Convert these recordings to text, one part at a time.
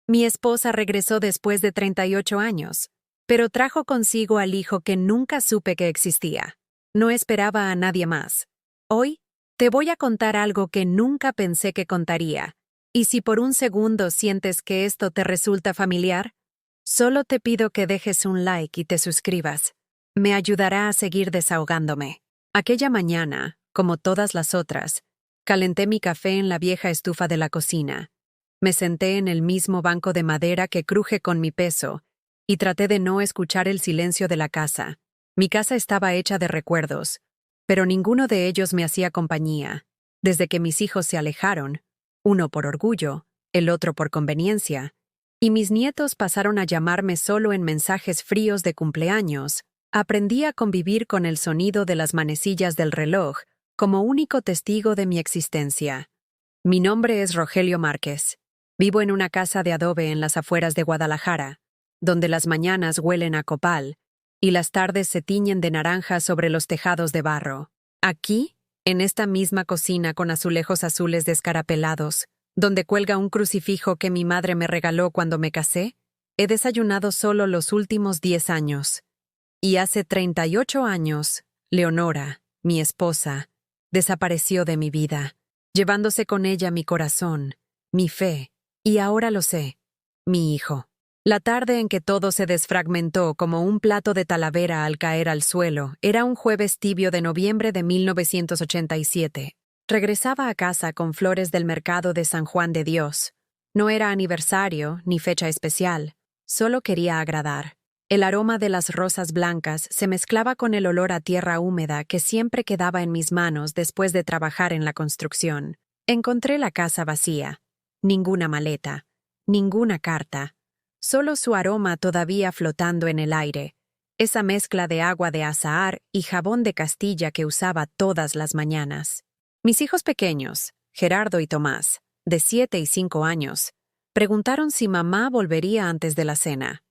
Mi esposa regresó después de 38 años, pero trajo consigo al hijo que nunca supe que existía. No esperaba a nadie más. Hoy, te voy a contar algo que nunca pensé que contaría, y si por un segundo sientes que esto te resulta familiar, solo te pido que dejes un like y te suscribas. Me ayudará a seguir desahogándome. Aquella mañana, como todas las otras, calenté mi café en la vieja estufa de la cocina. Me senté en el mismo banco de madera que cruje con mi peso y traté de no escuchar el silencio de la casa. Mi casa estaba hecha de recuerdos, pero ninguno de ellos me hacía compañía. Desde que mis hijos se alejaron, uno por orgullo, el otro por conveniencia, y mis nietos pasaron a llamarme solo en mensajes fríos de cumpleaños, aprendí a convivir con el sonido de las manecillas del reloj como único testigo de mi existencia. Mi nombre es Rogelio Márquez. Vivo en una casa de adobe en las afueras de Guadalajara, donde las mañanas huelen a copal y las tardes se tiñen de naranja sobre los tejados de barro. Aquí, en esta misma cocina con azulejos azules descarapelados, donde cuelga un crucifijo que mi madre me regaló cuando me casé, he desayunado solo los últimos 10 años. Y hace 38 años, Leonora, mi esposa, desapareció de mi vida, llevándose con ella mi corazón, mi fe, y ahora lo sé, mi hijo. La tarde en que todo se desfragmentó como un plato de talavera al caer al suelo era un jueves tibio de noviembre de 1987. Regresaba a casa con flores del mercado de San Juan de Dios. No era aniversario ni fecha especial, solo quería agradar. El aroma de las rosas blancas se mezclaba con el olor a tierra húmeda que siempre quedaba en mis manos después de trabajar en la construcción. Encontré la casa vacía. Ninguna maleta, ninguna carta. Solo su aroma todavía flotando en el aire, esa mezcla de agua de azahar y jabón de Castilla que usaba todas las mañanas. Mis hijos pequeños, Gerardo y Tomás, de 7 y 5 años, preguntaron si mamá volvería antes de la cena.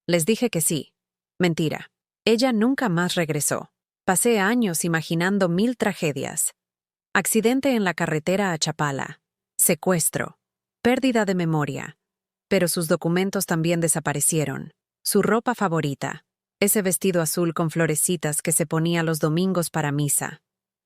Les dije que sí. Mentira. Ella nunca más regresó. Pasé años imaginando 1000 tragedias. Accidente en la carretera a Chapala. Secuestro. Pérdida de memoria. Pero sus documentos también desaparecieron. Su ropa favorita. Ese vestido azul con florecitas que se ponía los domingos para misa.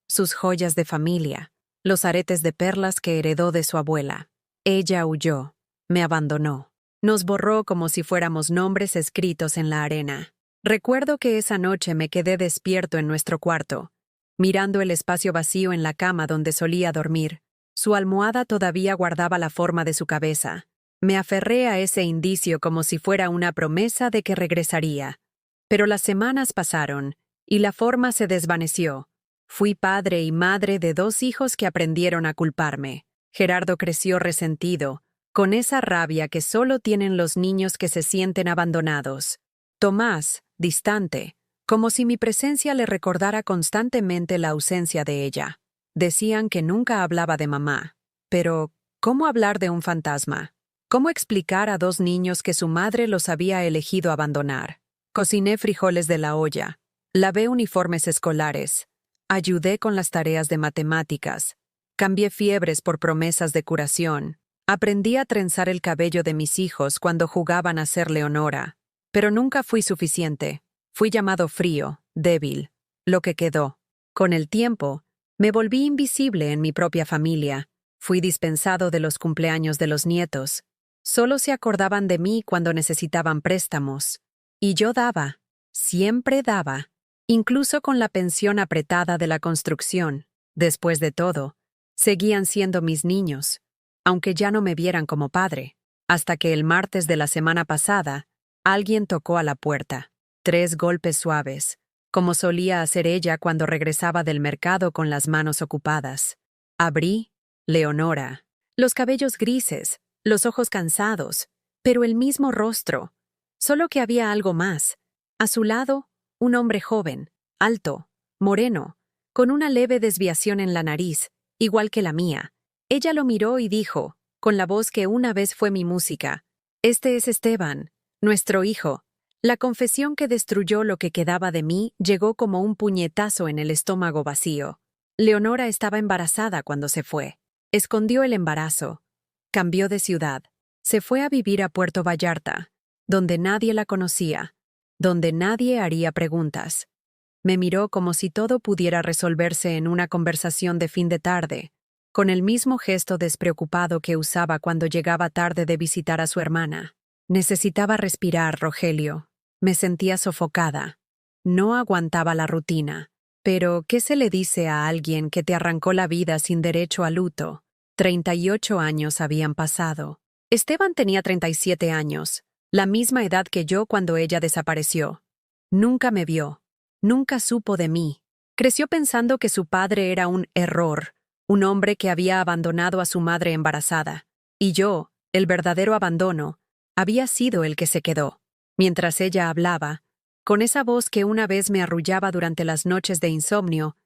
Sus joyas de familia. Los aretes de perlas que heredó de su abuela. Ella huyó. Me abandonó. Nos borró como si fuéramos nombres escritos en la arena. Recuerdo que esa noche me quedé despierto en nuestro cuarto, mirando el espacio vacío en la cama donde solía dormir. Su almohada todavía guardaba la forma de su cabeza. Me aferré a ese indicio como si fuera una promesa de que regresaría. Pero las semanas pasaron, y la forma se desvaneció. Fui padre y madre de 2 hijos que aprendieron a culparme. Gerardo creció resentido, con esa rabia que solo tienen los niños que se sienten abandonados. Tomás, distante, como si mi presencia le recordara constantemente la ausencia de ella. Decían que nunca hablaba de mamá. Pero, ¿cómo hablar de un fantasma? ¿Cómo explicar a 2 niños que su madre los había elegido abandonar? Cociné frijoles de la olla, lavé uniformes escolares, ayudé con las tareas de matemáticas, cambié fiebres por promesas de curación. Aprendí a trenzar el cabello de mis hijos cuando jugaban a ser Leonora, pero nunca fui suficiente. Fui llamado frío, débil, lo que quedó. Con el tiempo, me volví invisible en mi propia familia. Fui dispensado de los cumpleaños de los nietos. Solo se acordaban de mí cuando necesitaban préstamos. Y yo daba, siempre daba, incluso con la pensión apretada de la construcción. Después de todo, seguían siendo mis niños, aunque ya no me vieran como padre, hasta que el martes de la semana pasada, alguien tocó a la puerta. 3 golpes suaves, como solía hacer ella cuando regresaba del mercado con las manos ocupadas. Abrí, Leonora. Los cabellos grises, los ojos cansados, pero el mismo rostro. Solo que había algo más. A su lado, un hombre joven, alto, moreno, con una leve desviación en la nariz, igual que la mía. Ella lo miró y dijo, con la voz que una vez fue mi música: «Este es Esteban, nuestro hijo». La confesión que destruyó lo que quedaba de mí llegó como un puñetazo en el estómago vacío. Leonora estaba embarazada cuando se fue. Escondió el embarazo. Cambió de ciudad. Se fue a vivir a Puerto Vallarta, donde nadie la conocía, donde nadie haría preguntas. Me miró como si todo pudiera resolverse en una conversación de fin de tarde, con el mismo gesto despreocupado que usaba cuando llegaba tarde de visitar a su hermana. Necesitaba respirar, Rogelio. Me sentía sofocada. No aguantaba la rutina. Pero, ¿qué se le dice a alguien que te arrancó la vida sin derecho a luto? 38 años habían pasado. Esteban tenía 37 años, la misma edad que yo cuando ella desapareció. Nunca me vio. Nunca supo de mí. Creció pensando que su padre era un error, un hombre que había abandonado a su madre embarazada. Y yo, el verdadero abandono, había sido el que se quedó. Mientras ella hablaba, con esa voz que una vez me arrullaba durante las noches de insomnio,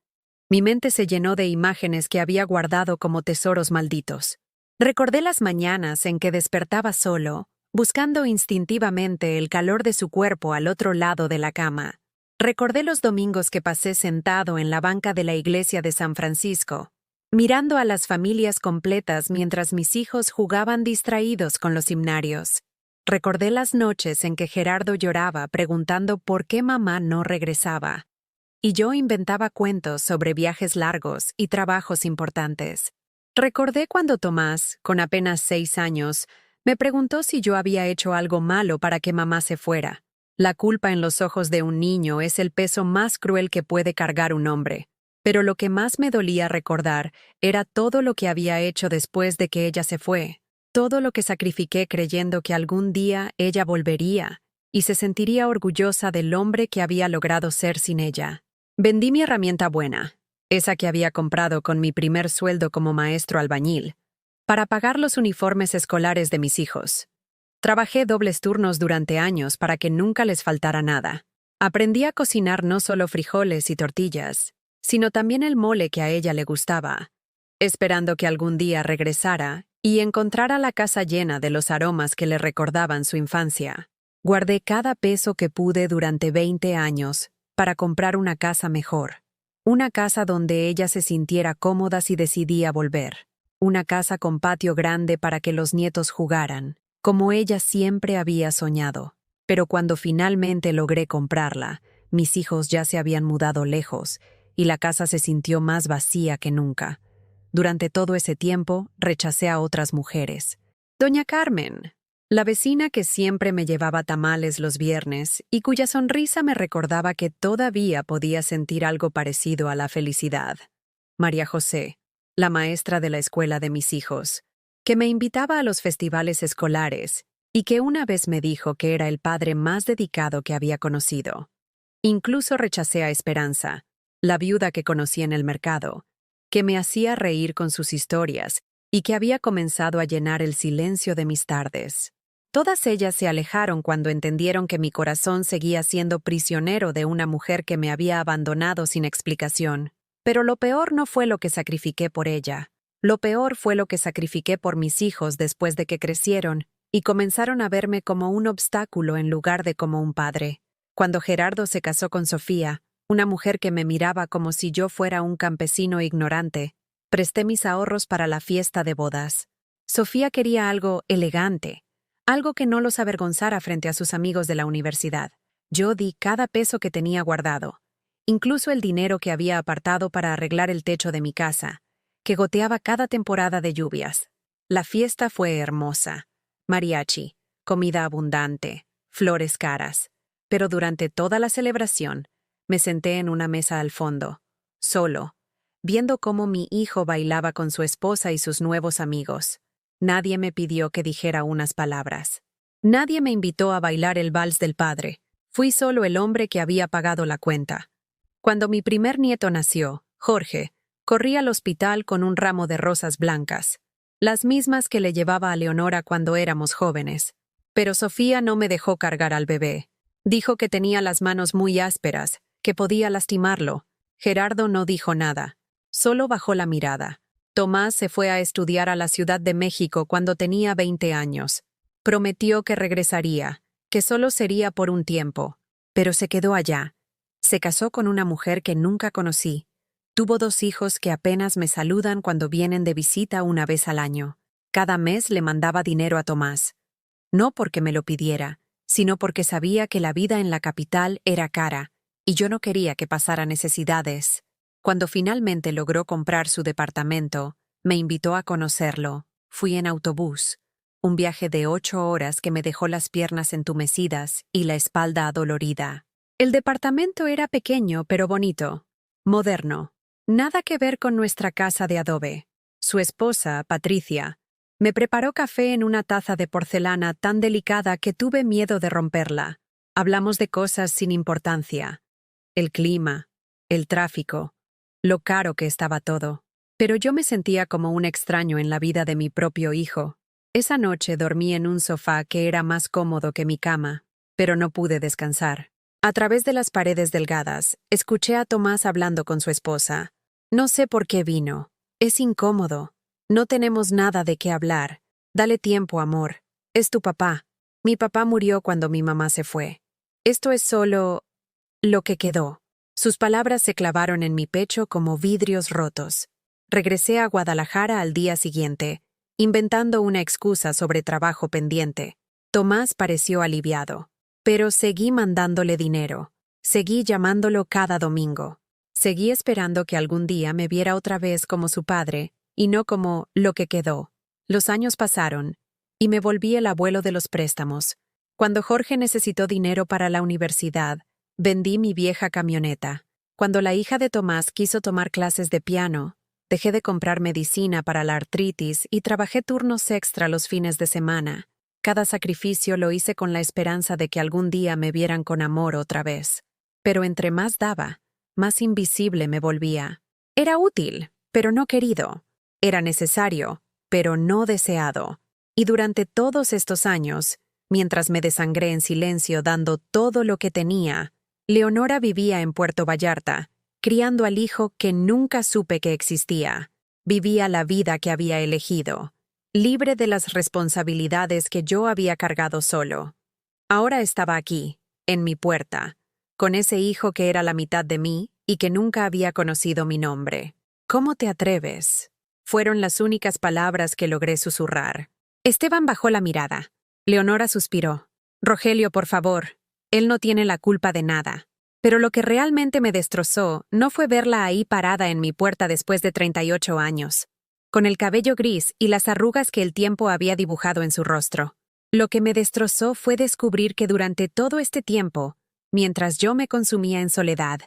mi mente se llenó de imágenes que había guardado como tesoros malditos. Recordé las mañanas en que despertaba solo, buscando instintivamente el calor de su cuerpo al otro lado de la cama. Recordé los domingos que pasé sentado en la banca de la iglesia de San Francisco, mirando a las familias completas mientras mis hijos jugaban distraídos con los himnarios. Recordé las noches en que Gerardo lloraba preguntando por qué mamá no regresaba, y yo inventaba cuentos sobre viajes largos y trabajos importantes. Recordé cuando Tomás, con apenas 6 años, me preguntó si yo había hecho algo malo para que mamá se fuera. La culpa en los ojos de un niño es el peso más cruel que puede cargar un hombre. Pero lo que más me dolía recordar era todo lo que había hecho después de que ella se fue. Todo lo que sacrifiqué creyendo que algún día ella volvería y se sentiría orgullosa del hombre que había logrado ser sin ella. Vendí mi herramienta buena, esa que había comprado con mi primer sueldo como maestro albañil, para pagar los uniformes escolares de mis hijos. Trabajé dobles turnos durante años para que nunca les faltara nada. Aprendí a cocinar no solo frijoles y tortillas, sino también el mole que a ella le gustaba, esperando que algún día regresara y encontrara la casa llena de los aromas que le recordaban su infancia. Guardé cada peso que pude durante 20 años para comprar una casa mejor, una casa donde ella se sintiera cómoda si decidía volver, una casa con patio grande para que los nietos jugaran, como ella siempre había soñado. Pero cuando finalmente logré comprarla, mis hijos ya se habían mudado lejos y la casa se sintió más vacía que nunca. Durante todo ese tiempo, rechacé a otras mujeres. Doña Carmen, la vecina que siempre me llevaba tamales los viernes y cuya sonrisa me recordaba que todavía podía sentir algo parecido a la felicidad. María José, la maestra de la escuela de mis hijos, que me invitaba a los festivales escolares y que una vez me dijo que era el padre más dedicado que había conocido. Incluso rechacé a Esperanza, la viuda que conocí en el mercado, que me hacía reír con sus historias y que había comenzado a llenar el silencio de mis tardes. Todas ellas se alejaron cuando entendieron que mi corazón seguía siendo prisionero de una mujer que me había abandonado sin explicación. Pero lo peor no fue lo que sacrifiqué por ella. Lo peor fue lo que sacrifiqué por mis hijos después de que crecieron y comenzaron a verme como un obstáculo en lugar de como un padre. Cuando Gerardo se casó con Sofía, una mujer que me miraba como si yo fuera un campesino ignorante, presté mis ahorros para la fiesta de bodas. Sofía quería algo elegante, algo que no los avergonzara frente a sus amigos de la universidad. Yo di cada peso que tenía guardado, incluso el dinero que había apartado para arreglar el techo de mi casa, que goteaba cada temporada de lluvias. La fiesta fue hermosa. Mariachi, comida abundante, flores caras. Pero durante toda la celebración, me senté en una mesa al fondo, solo, viendo cómo mi hijo bailaba con su esposa y sus nuevos amigos. Nadie me pidió que dijera unas palabras. Nadie me invitó a bailar el vals del padre. Fui solo el hombre que había pagado la cuenta. Cuando mi primer nieto nació, Jorge, corrí al hospital con un ramo de rosas blancas, las mismas que le llevaba a Leonora cuando éramos jóvenes. Pero Sofía no me dejó cargar al bebé. Dijo que tenía las manos muy ásperas, que podía lastimarlo. Gerardo no dijo nada, solo bajó la mirada. Tomás se fue a estudiar a la Ciudad de México cuando tenía 20 años. Prometió que regresaría, que solo sería por un tiempo, pero se quedó allá. Se casó con una mujer que nunca conocí. Tuvo 2 hijos que apenas me saludan cuando vienen de visita una vez al año. Cada mes le mandaba dinero a Tomás. No porque me lo pidiera, sino porque sabía que la vida en la capital era cara, y yo no quería que pasara necesidades. Cuando finalmente logró comprar su departamento, me invitó a conocerlo. Fui en autobús. Un viaje de 8 horas que me dejó las piernas entumecidas y la espalda adolorida. El departamento era pequeño pero bonito, moderno. Nada que ver con nuestra casa de adobe. Su esposa, Patricia, me preparó café en una taza de porcelana tan delicada que tuve miedo de romperla. Hablamos de cosas sin importancia. El clima, el tráfico, lo caro que estaba todo. Pero yo me sentía como un extraño en la vida de mi propio hijo. Esa noche dormí en un sofá que era más cómodo que mi cama, pero no pude descansar. A través de las paredes delgadas, escuché a Tomás hablando con su esposa. No sé por qué vino. Es incómodo. No tenemos nada de qué hablar. Dale tiempo, amor. Es tu papá. Mi papá murió cuando mi mamá se fue. Esto es solo lo que quedó. Sus palabras se clavaron en mi pecho como vidrios rotos. Regresé a Guadalajara al día siguiente, inventando una excusa sobre trabajo pendiente. Tomás pareció aliviado. Pero seguí mandándole dinero. Seguí llamándolo cada domingo. Seguí esperando que algún día me viera otra vez como su padre, y no como lo que quedó. Los años pasaron, y me volví el abuelo de los préstamos. Cuando Jorge necesitó dinero para la universidad, vendí mi vieja camioneta. Cuando la hija de Tomás quiso tomar clases de piano, dejé de comprar medicina para la artritis y trabajé turnos extra los fines de semana. Cada sacrificio lo hice con la esperanza de que algún día me vieran con amor otra vez. Pero entre más daba, más invisible me volvía. Era útil, pero no querido. Era necesario, pero no deseado. Y durante todos estos años, mientras me desangré en silencio dando todo lo que tenía, Leonora vivía en Puerto Vallarta, criando al hijo que nunca supe que existía. Vivía la vida que había elegido, libre de las responsabilidades que yo había cargado solo. Ahora estaba aquí, en mi puerta, con ese hijo que era la mitad de mí y que nunca había conocido mi nombre. ¿Cómo te atreves? Fueron las únicas palabras que logré susurrar. Esteban bajó la mirada. Leonora suspiró. Rogelio, por favor. Él no tiene la culpa de nada. Pero lo que realmente me destrozó no fue verla ahí parada en mi puerta después de 38 años, con el cabello gris y las arrugas que el tiempo había dibujado en su rostro. Lo que me destrozó fue descubrir que durante todo este tiempo, mientras yo me consumía en soledad,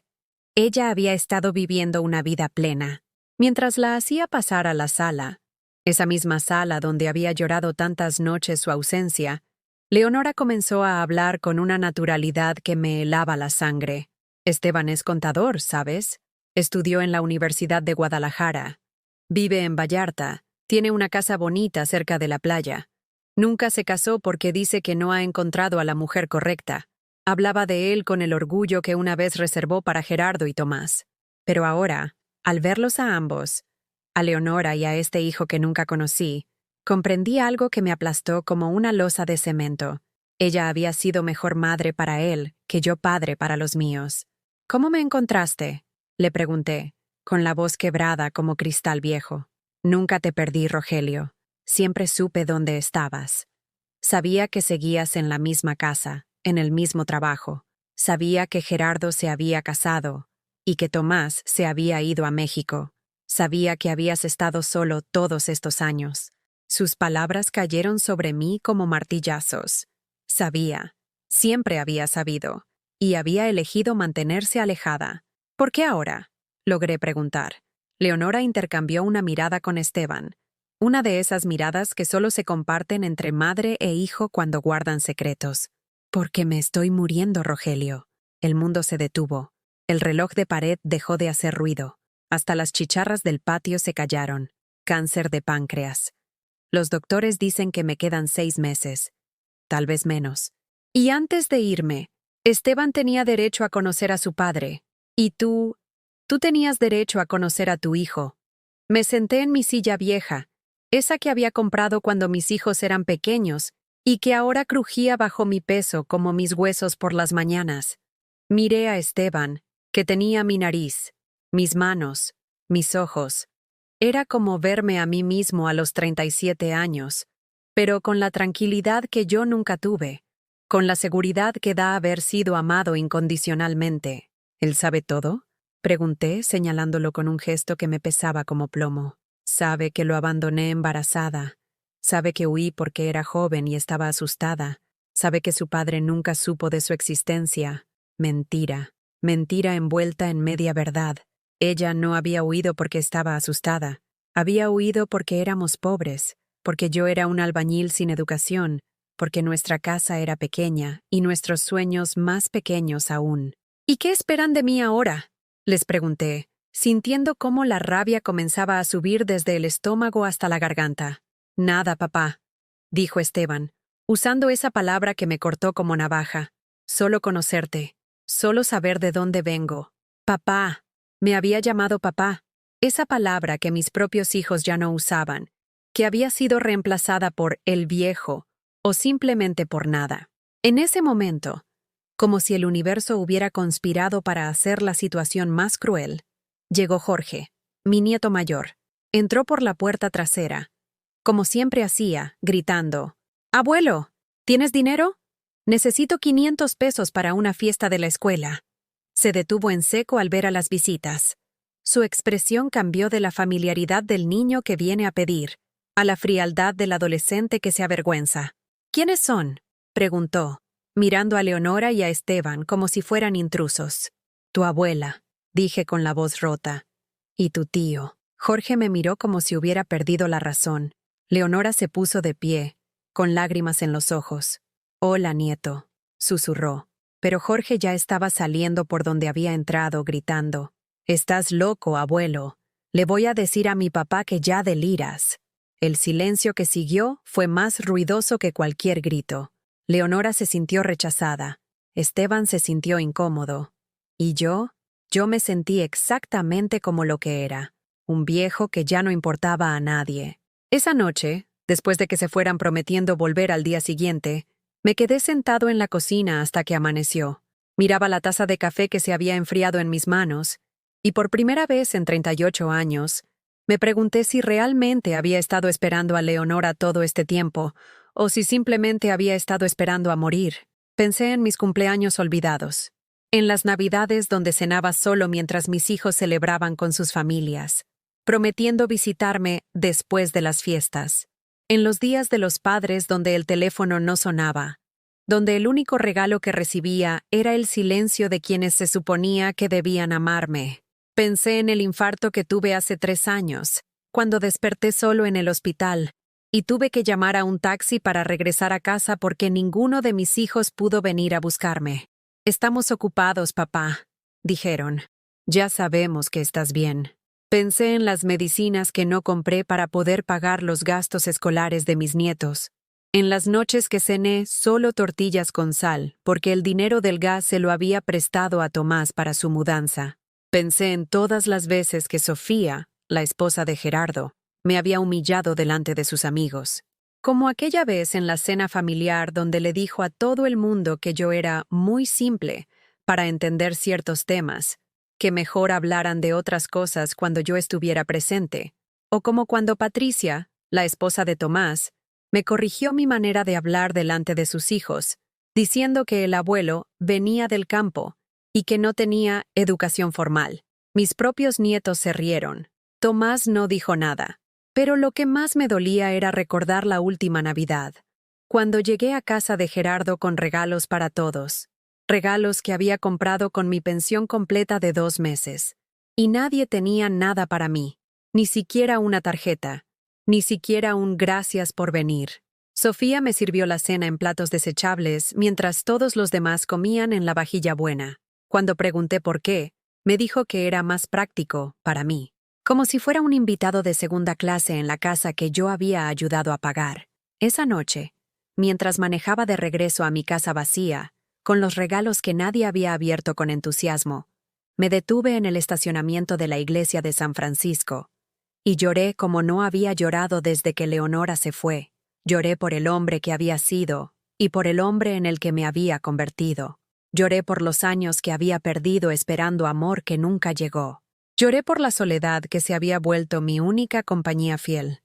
ella había estado viviendo una vida plena. Mientras la hacía pasar a la sala, esa misma sala donde había llorado tantas noches su ausencia, Leonora comenzó a hablar con una naturalidad que me helaba la sangre. Esteban es contador, ¿sabes? Estudió en la Universidad de Guadalajara. Vive en Vallarta, tiene una casa bonita cerca de la playa. Nunca se casó porque dice que no ha encontrado a la mujer correcta. Hablaba de él con el orgullo que una vez reservó para Gerardo y Tomás. Pero ahora, al verlos a ambos, a Leonora y a este hijo que nunca conocí, comprendí algo que me aplastó como una losa de cemento. Ella había sido mejor madre para él que yo padre para los míos. ¿Cómo me encontraste?, le pregunté, con la voz quebrada como cristal viejo. Nunca te perdí, Rogelio. Siempre supe dónde estabas. Sabía que seguías en la misma casa, en el mismo trabajo. Sabía que Gerardo se había casado y que Tomás se había ido a México. Sabía que habías estado solo todos estos años. Sus palabras cayeron sobre mí como martillazos. Sabía, siempre había sabido, y había elegido mantenerse alejada. ¿Por qué ahora?, logré preguntar. Leonora intercambió una mirada con Esteban, una de esas miradas que solo se comparten entre madre e hijo cuando guardan secretos. Porque me estoy muriendo, Rogelio. El mundo se detuvo. El reloj de pared dejó de hacer ruido. Hasta las chicharras del patio se callaron. Cáncer de páncreas. Los doctores dicen que me quedan 6 meses. Tal vez menos. Y antes de irme, Esteban tenía derecho a conocer a su padre. Y tú tenías derecho a conocer a tu hijo. Me senté en mi silla vieja, esa que había comprado cuando mis hijos eran pequeños y que ahora crujía bajo mi peso como mis huesos por las mañanas. Miré a Esteban, que tenía mi nariz, mis manos, mis ojos, Era como verme a mí mismo a los 37 años, pero con la tranquilidad que yo nunca tuve, con la seguridad que da haber sido amado incondicionalmente. ¿Él sabe todo?, pregunté, señalándolo con un gesto que me pesaba como plomo. Sabe que lo abandoné embarazada. Sabe que huí porque era joven y estaba asustada. Sabe que su padre nunca supo de su existencia. Mentira. Mentira envuelta en media verdad. Ella no había huido porque estaba asustada. Había huido porque éramos pobres, porque yo era un albañil sin educación, porque nuestra casa era pequeña y nuestros sueños más pequeños aún. ¿Y qué esperan de mí ahora?, les pregunté, sintiendo cómo la rabia comenzaba a subir desde el estómago hasta la garganta. Nada, papá, dijo Esteban, usando esa palabra que me cortó como navaja. Solo conocerte, solo saber de dónde vengo. Papá, me había llamado papá, esa palabra que mis propios hijos ya no usaban, que había sido reemplazada por el viejo o simplemente por nada. En ese momento, como si el universo hubiera conspirado para hacer la situación más cruel, llegó Jorge, mi nieto mayor. Entró por la puerta trasera, como siempre hacía, gritando: «Abuelo, ¿tienes dinero? Necesito 500 pesos para una fiesta de la escuela». Se detuvo en seco al ver a las visitas. Su expresión cambió de la familiaridad del niño que viene a pedir, a la frialdad del adolescente que se avergüenza. «¿Quiénes son?», preguntó, mirando a Leonora y a Esteban como si fueran intrusos. «Tu abuela», dije con la voz rota. «Y tu tío». Jorge me miró como si hubiera perdido la razón. Leonora se puso de pie, con lágrimas en los ojos. «Hola, nieto», susurró. Pero Jorge ya estaba saliendo por donde había entrado, gritando: «Estás loco, abuelo. Le voy a decir a mi papá que ya deliras». El silencio que siguió fue más ruidoso que cualquier grito. Leonora se sintió rechazada. Esteban se sintió incómodo. Y yo me sentí exactamente como lo que era, un viejo que ya no importaba a nadie. Esa noche, después de que se fueran prometiendo volver al día siguiente, me quedé sentado en la cocina hasta que amaneció. Miraba la taza de café que se había enfriado en mis manos, y por primera vez en 38 años, me pregunté si realmente había estado esperando a Leonora todo este tiempo, o si simplemente había estado esperando a morir. Pensé en mis cumpleaños olvidados, en las Navidades donde cenaba solo mientras mis hijos celebraban con sus familias, prometiendo visitarme después de las fiestas, en los días de los padres donde el teléfono no sonaba, donde el único regalo que recibía era el silencio de quienes se suponía que debían amarme. Pensé en el infarto que tuve hace 3 años, cuando desperté solo en el hospital, y tuve que llamar a un taxi para regresar a casa porque ninguno de mis hijos pudo venir a buscarme. «Estamos ocupados, papá», dijeron. «Ya sabemos que estás bien». Pensé en las medicinas que no compré para poder pagar los gastos escolares de mis nietos, en las noches que cené solo tortillas con sal porque el dinero del gas se lo había prestado a Tomás para su mudanza. Pensé en todas las veces que Sofía, la esposa de Gerardo, me había humillado delante de sus amigos. Como aquella vez en la cena familiar donde le dijo a todo el mundo que yo era muy simple para entender ciertos temas, que mejor hablaran de otras cosas cuando yo estuviera presente. O como cuando Patricia, la esposa de Tomás, me corrigió mi manera de hablar delante de sus hijos, diciendo que el abuelo venía del campo y que no tenía educación formal. Mis propios nietos se rieron. Tomás no dijo nada. Pero lo que más me dolía era recordar la última Navidad, cuando llegué a casa de Gerardo con regalos para todos, regalos que había comprado con mi pensión completa de 2 meses, y nadie tenía nada para mí, ni siquiera una tarjeta, ni siquiera un gracias por venir. Sofía me sirvió la cena en platos desechables mientras todos los demás comían en la vajilla buena. Cuando pregunté por qué, me dijo que era más práctico para mí. Como si fuera un invitado de segunda clase en la casa que yo había ayudado a pagar. Esa noche, mientras manejaba de regreso a mi casa vacía, con los regalos que nadie había abierto con entusiasmo, me detuve en el estacionamiento de la iglesia de San Francisco, y lloré como no había llorado desde que Leonora se fue. Lloré por el hombre que había sido, y por el hombre en el que me había convertido. Lloré por los años que había perdido esperando amor que nunca llegó. Lloré por la soledad que se había vuelto mi única compañía fiel.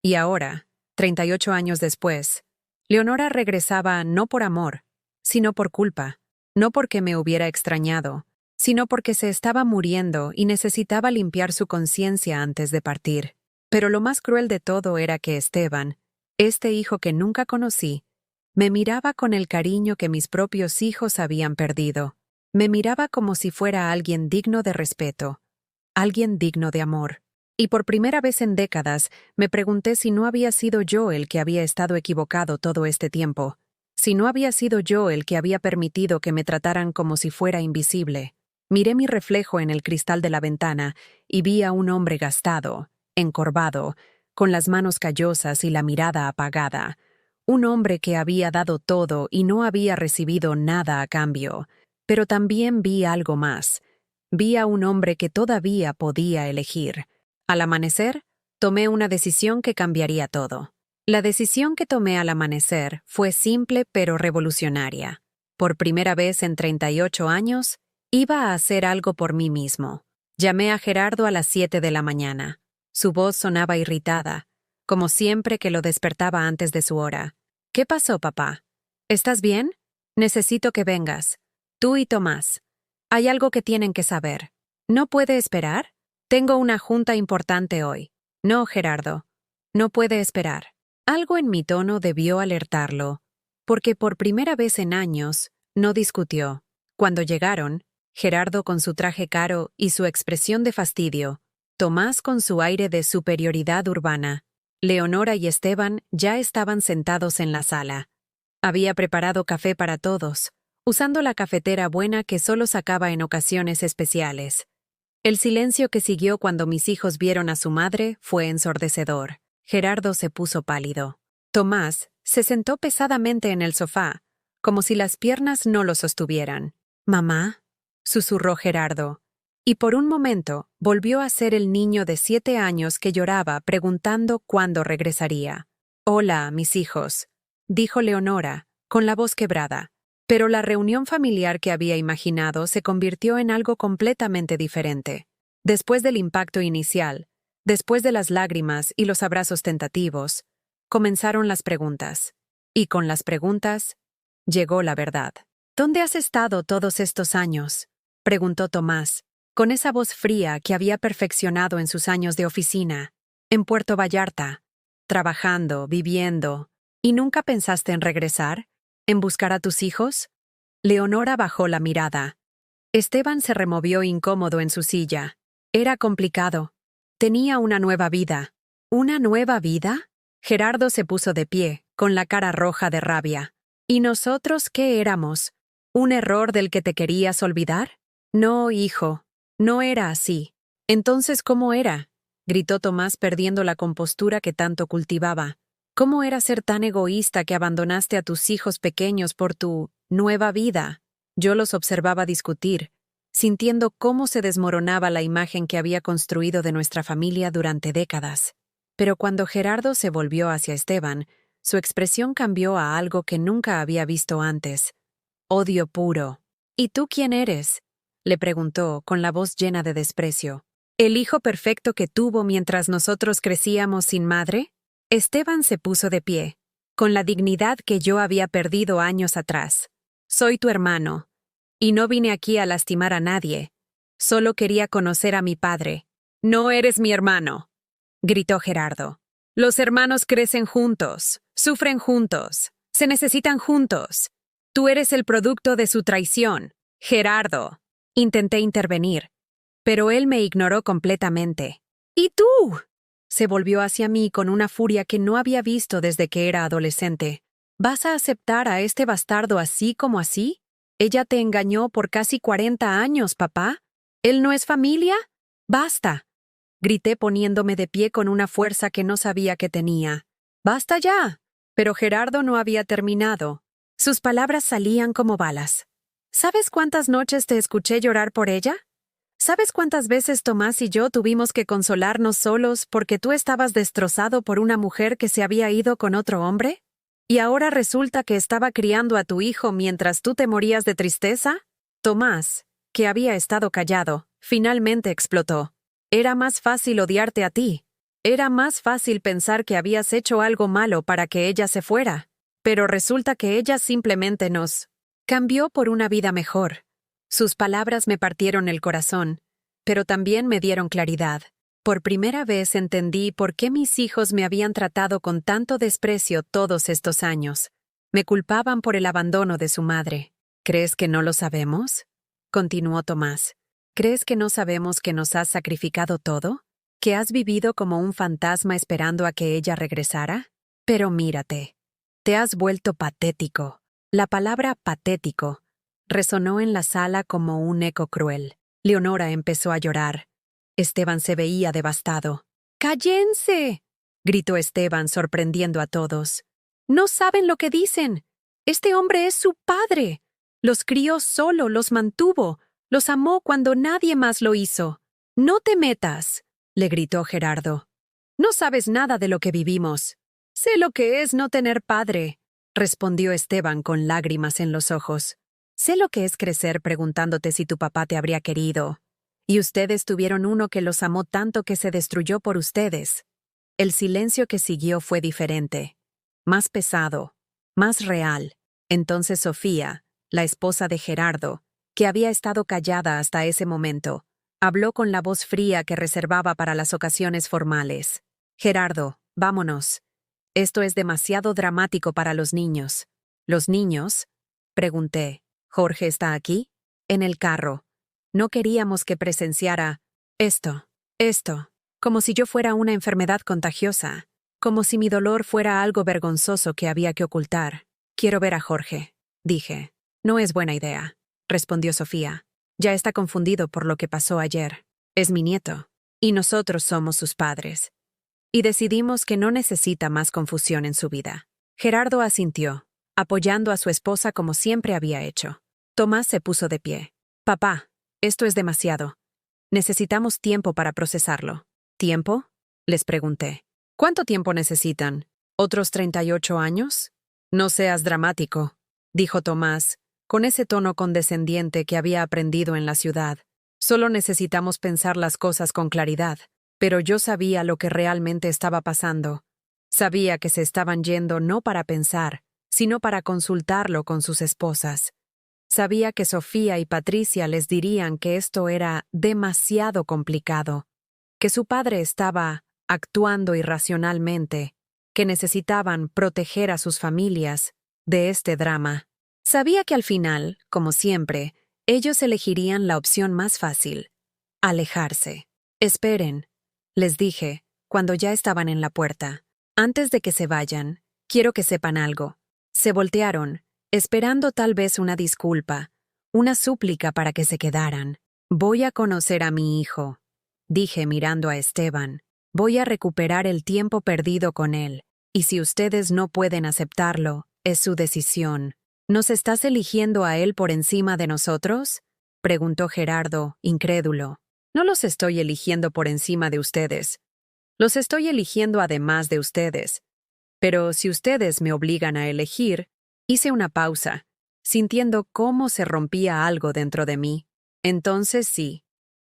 Y ahora, 38 años después, Leonora regresaba no por amor, sino por culpa, no porque me hubiera extrañado, sino porque se estaba muriendo y necesitaba limpiar su conciencia antes de partir. Pero lo más cruel de todo era que Esteban, este hijo que nunca conocí, me miraba con el cariño que mis propios hijos habían perdido. Me miraba como si fuera alguien digno de respeto, alguien digno de amor. Y por primera vez en décadas me pregunté si no había sido yo el que había estado equivocado todo este tiempo, si no había sido yo el que había permitido que me trataran como si fuera invisible. Miré mi reflejo en el cristal de la ventana y vi a un hombre gastado, encorvado, con las manos callosas y la mirada apagada. Un hombre que había dado todo y no había recibido nada a cambio. Pero también vi algo más. Vi a un hombre que todavía podía elegir. Al amanecer, tomé una decisión que cambiaría todo. La decisión que tomé al amanecer fue simple pero revolucionaria. Por primera vez en 38 años, iba a hacer algo por mí mismo. Llamé a Gerardo a las 7 de la mañana. Su voz sonaba irritada, como siempre que lo despertaba antes de su hora. ¿Qué pasó, papá? ¿Estás bien? Necesito que vengas. Tú y Tomás. Hay algo que tienen que saber. ¿No puede esperar? Tengo una junta importante hoy. No, Gerardo. No puede esperar. Algo en mi tono debió alertarlo, porque por primera vez en años, no discutió. Cuando llegaron, Gerardo con su traje caro y su expresión de fastidio, Tomás con su aire de superioridad urbana, Leonora y Esteban ya estaban sentados en la sala. Había preparado café para todos, usando la cafetera buena que solo sacaba en ocasiones especiales. El silencio que siguió cuando mis hijos vieron a su madre fue ensordecedor. Gerardo se puso pálido. Tomás se sentó pesadamente en el sofá, como si las piernas no lo sostuvieran. «Mamá», susurró Gerardo, y por un momento volvió a ser el niño de 7 años que lloraba preguntando cuándo regresaría. «Hola, mis hijos», dijo Leonora, con la voz quebrada. Pero la reunión familiar que había imaginado se convirtió en algo completamente diferente. Después del impacto inicial, después de las lágrimas y los abrazos tentativos, comenzaron las preguntas. Y con las preguntas, llegó la verdad. «¿Dónde has estado todos estos años?», preguntó Tomás, con esa voz fría que había perfeccionado en sus años de oficina. «En Puerto Vallarta, trabajando, viviendo. ¿Y nunca pensaste en regresar? ¿En buscar a tus hijos?». Leonora bajó la mirada. Esteban se removió incómodo en su silla. Era complicado. Tenía una nueva vida. ¿Una nueva vida? Gerardo se puso de pie, con la cara roja de rabia. ¿Y nosotros qué éramos? ¿Un error del que te querías olvidar? No, hijo. No era así. Entonces, ¿cómo era?, gritó Tomás perdiendo la compostura que tanto cultivaba. ¿Cómo era ser tan egoísta que abandonaste a tus hijos pequeños por tu nueva vida? Yo los observaba discutir, sintiendo cómo se desmoronaba la imagen que había construido de nuestra familia durante décadas. Pero cuando Gerardo se volvió hacia Esteban, su expresión cambió a algo que nunca había visto antes. Odio puro. ¿Y tú quién eres?, le preguntó, con la voz llena de desprecio. ¿El hijo perfecto que tuvo mientras nosotros crecíamos sin madre? Esteban se puso de pie, con la dignidad que yo había perdido años atrás. Soy tu hermano, y no vine aquí a lastimar a nadie. Solo quería conocer a mi padre. No eres mi hermano, gritó Gerardo. Los hermanos crecen juntos, sufren juntos, se necesitan juntos. Tú eres el producto de su traición, Gerardo. Intenté intervenir, pero él me ignoró completamente. ¿Y tú?, se volvió hacia mí con una furia que no había visto desde que era adolescente. ¿Vas a aceptar a este bastardo así como así? Ella te engañó por casi 40 años, papá. ¿Él no es familia? ¡Basta!, grité poniéndome de pie con una fuerza que no sabía que tenía. ¡Basta ya! Pero Gerardo no había terminado. Sus palabras salían como balas. ¿Sabes cuántas noches te escuché llorar por ella? ¿Sabes cuántas veces Tomás y yo tuvimos que consolarnos solos porque tú estabas destrozado por una mujer que se había ido con otro hombre? ¿Y ahora resulta que estaba criando a tu hijo mientras tú te morías de tristeza? Tomás, que había estado callado, finalmente explotó. Era más fácil odiarte a ti. Era más fácil pensar que habías hecho algo malo para que ella se fuera. Pero resulta que ella simplemente nos cambió por una vida mejor. Sus palabras me partieron el corazón, pero también me dieron claridad. Por primera vez entendí por qué mis hijos me habían tratado con tanto desprecio todos estos años. Me culpaban por el abandono de su madre. ¿Crees que no lo sabemos?, continuó Tomás. ¿Crees que no sabemos que nos has sacrificado todo? ¿Que has vivido como un fantasma esperando a que ella regresara? Pero mírate. Te has vuelto patético. La palabra patético resonó en la sala como un eco cruel. Leonora empezó a llorar. Esteban se veía devastado. ¡Cállense!, gritó Esteban, sorprendiendo a todos. No saben lo que dicen. Este hombre es su padre. Los crió solo, los mantuvo, los amó cuando nadie más lo hizo. No te metas, le gritó Gerardo. No sabes nada de lo que vivimos. Sé lo que es no tener padre, respondió Esteban con lágrimas en los ojos. Sé lo que es crecer preguntándote si tu papá te habría querido. Y ustedes tuvieron uno que los amó tanto que se destruyó por ustedes. El silencio que siguió fue diferente, más pesado, más real. Entonces Sofía, la esposa de Gerardo, que había estado callada hasta ese momento, habló con la voz fría que reservaba para las ocasiones formales. Gerardo, vámonos. Esto es demasiado dramático para los niños. ¿Los niños?, pregunté. ¿Jorge está aquí? En el carro. No queríamos que presenciara esto, como si yo fuera una enfermedad contagiosa, como si mi dolor fuera algo vergonzoso que había que ocultar. Quiero ver a Jorge, dije. No es buena idea, respondió Sofía. Ya está confundido por lo que pasó ayer. Es mi nieto, y nosotros somos sus padres. Y decidimos que no necesita más confusión en su vida. Gerardo asintió, apoyando a su esposa como siempre había hecho. Tomás se puso de pie. Papá, esto es demasiado. Necesitamos tiempo para procesarlo. ¿Tiempo?, les pregunté. ¿Cuánto tiempo necesitan? ¿Otros 38 años? No seas dramático, dijo Tomás, con ese tono condescendiente que había aprendido en la ciudad. Solo necesitamos pensar las cosas con claridad. Pero yo sabía lo que realmente estaba pasando. Sabía que se estaban yendo no para pensar, sino para consultarlo con sus esposas. Sabía que Sofía y Patricia les dirían que esto era demasiado complicado, que su padre estaba actuando irracionalmente, que necesitaban proteger a sus familias de este drama. Sabía que al final, como siempre, ellos elegirían la opción más fácil: alejarse. Esperen, les dije, cuando ya estaban en la puerta. Antes de que se vayan, quiero que sepan algo. Se voltearon, esperando tal vez una disculpa, una súplica para que se quedaran. Voy a conocer a mi hijo, dije mirando a Esteban. Voy a recuperar el tiempo perdido con él, y si ustedes no pueden aceptarlo, es su decisión. ¿Nos estás eligiendo a él por encima de nosotros?, preguntó Gerardo, incrédulo. No los estoy eligiendo por encima de ustedes. Los estoy eligiendo además de ustedes. Pero si ustedes me obligan a elegir, hice una pausa, sintiendo cómo se rompía algo dentro de mí. Entonces sí,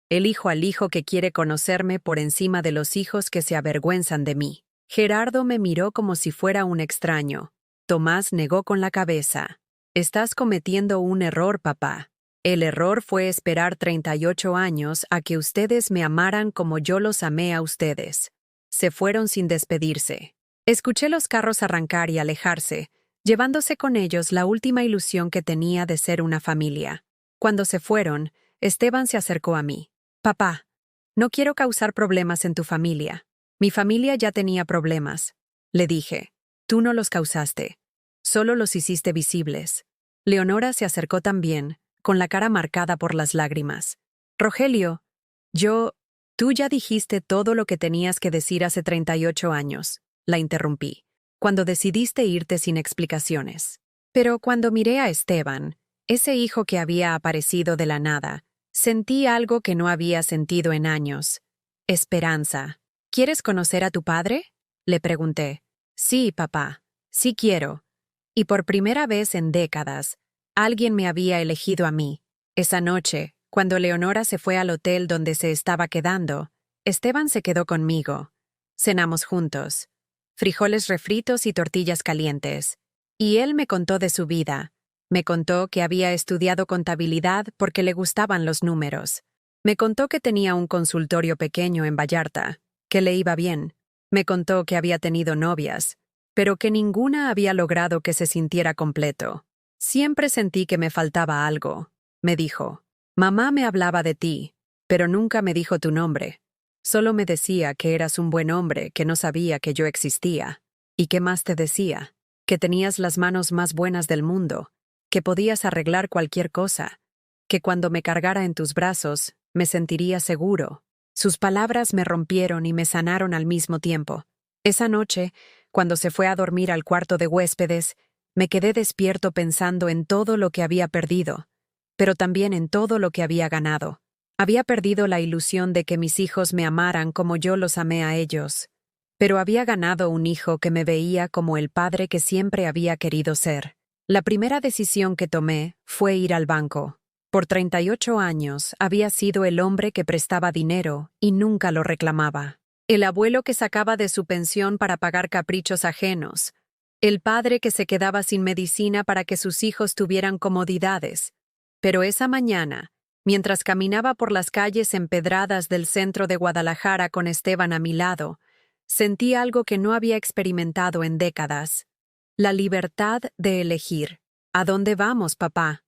elijo al hijo que quiere conocerme por encima de los hijos que se avergüenzan de mí. Gerardo me miró como si fuera un extraño. Tomás negó con la cabeza. Estás cometiendo un error, papá. El error fue esperar 38 años a que ustedes me amaran como yo los amé a ustedes. Se fueron sin despedirse. Escuché los carros arrancar y alejarse, llevándose con ellos la última ilusión que tenía de ser una familia. Cuando se fueron, Esteban se acercó a mí. Papá, no quiero causar problemas en tu familia. Mi familia ya tenía problemas, le dije. Tú no los causaste. Solo los hiciste visibles. Leonora se acercó también, con la cara marcada por las lágrimas. Rogelio, tú ya dijiste todo lo que tenías que decir hace 38 años, la interrumpí, cuando decidiste irte sin explicaciones. Pero cuando miré a Esteban, ese hijo que había aparecido de la nada, sentí algo que no había sentido en años. Esperanza. ¿Quieres conocer a tu padre?, le pregunté. Sí, papá, sí quiero. Y por primera vez en décadas, alguien me había elegido a mí. Esa noche, cuando Leonora se fue al hotel donde se estaba quedando, Esteban se quedó conmigo. Cenamos juntos. Frijoles refritos y tortillas calientes. Y él me contó de su vida. Me contó que había estudiado contabilidad porque le gustaban los números. Me contó que tenía un consultorio pequeño en Vallarta, que le iba bien. Me contó que había tenido novias, pero que ninguna había logrado que se sintiera completo. Siempre sentí que me faltaba algo, me dijo. Mamá me hablaba de ti, pero nunca me dijo tu nombre. Solo me decía que eras un buen hombre que no sabía que yo existía. ¿Y qué más te decía? Que tenías las manos más buenas del mundo, que podías arreglar cualquier cosa, que cuando me cargara en tus brazos, me sentiría seguro. Sus palabras me rompieron y me sanaron al mismo tiempo. Esa noche, cuando se fue a dormir al cuarto de huéspedes, me quedé despierto pensando en todo lo que había perdido, pero también en todo lo que había ganado. Había perdido la ilusión de que mis hijos me amaran como yo los amé a ellos, pero había ganado un hijo que me veía como el padre que siempre había querido ser. La primera decisión que tomé fue ir al banco. Por 38 años había sido el hombre que prestaba dinero y nunca lo reclamaba. El abuelo que sacaba de su pensión para pagar caprichos ajenos. El padre que se quedaba sin medicina para que sus hijos tuvieran comodidades. Pero esa mañana, mientras caminaba por las calles empedradas del centro de Guadalajara con Esteban a mi lado, sentí algo que no había experimentado en décadas. La libertad de elegir. ¿A dónde vamos, papá?,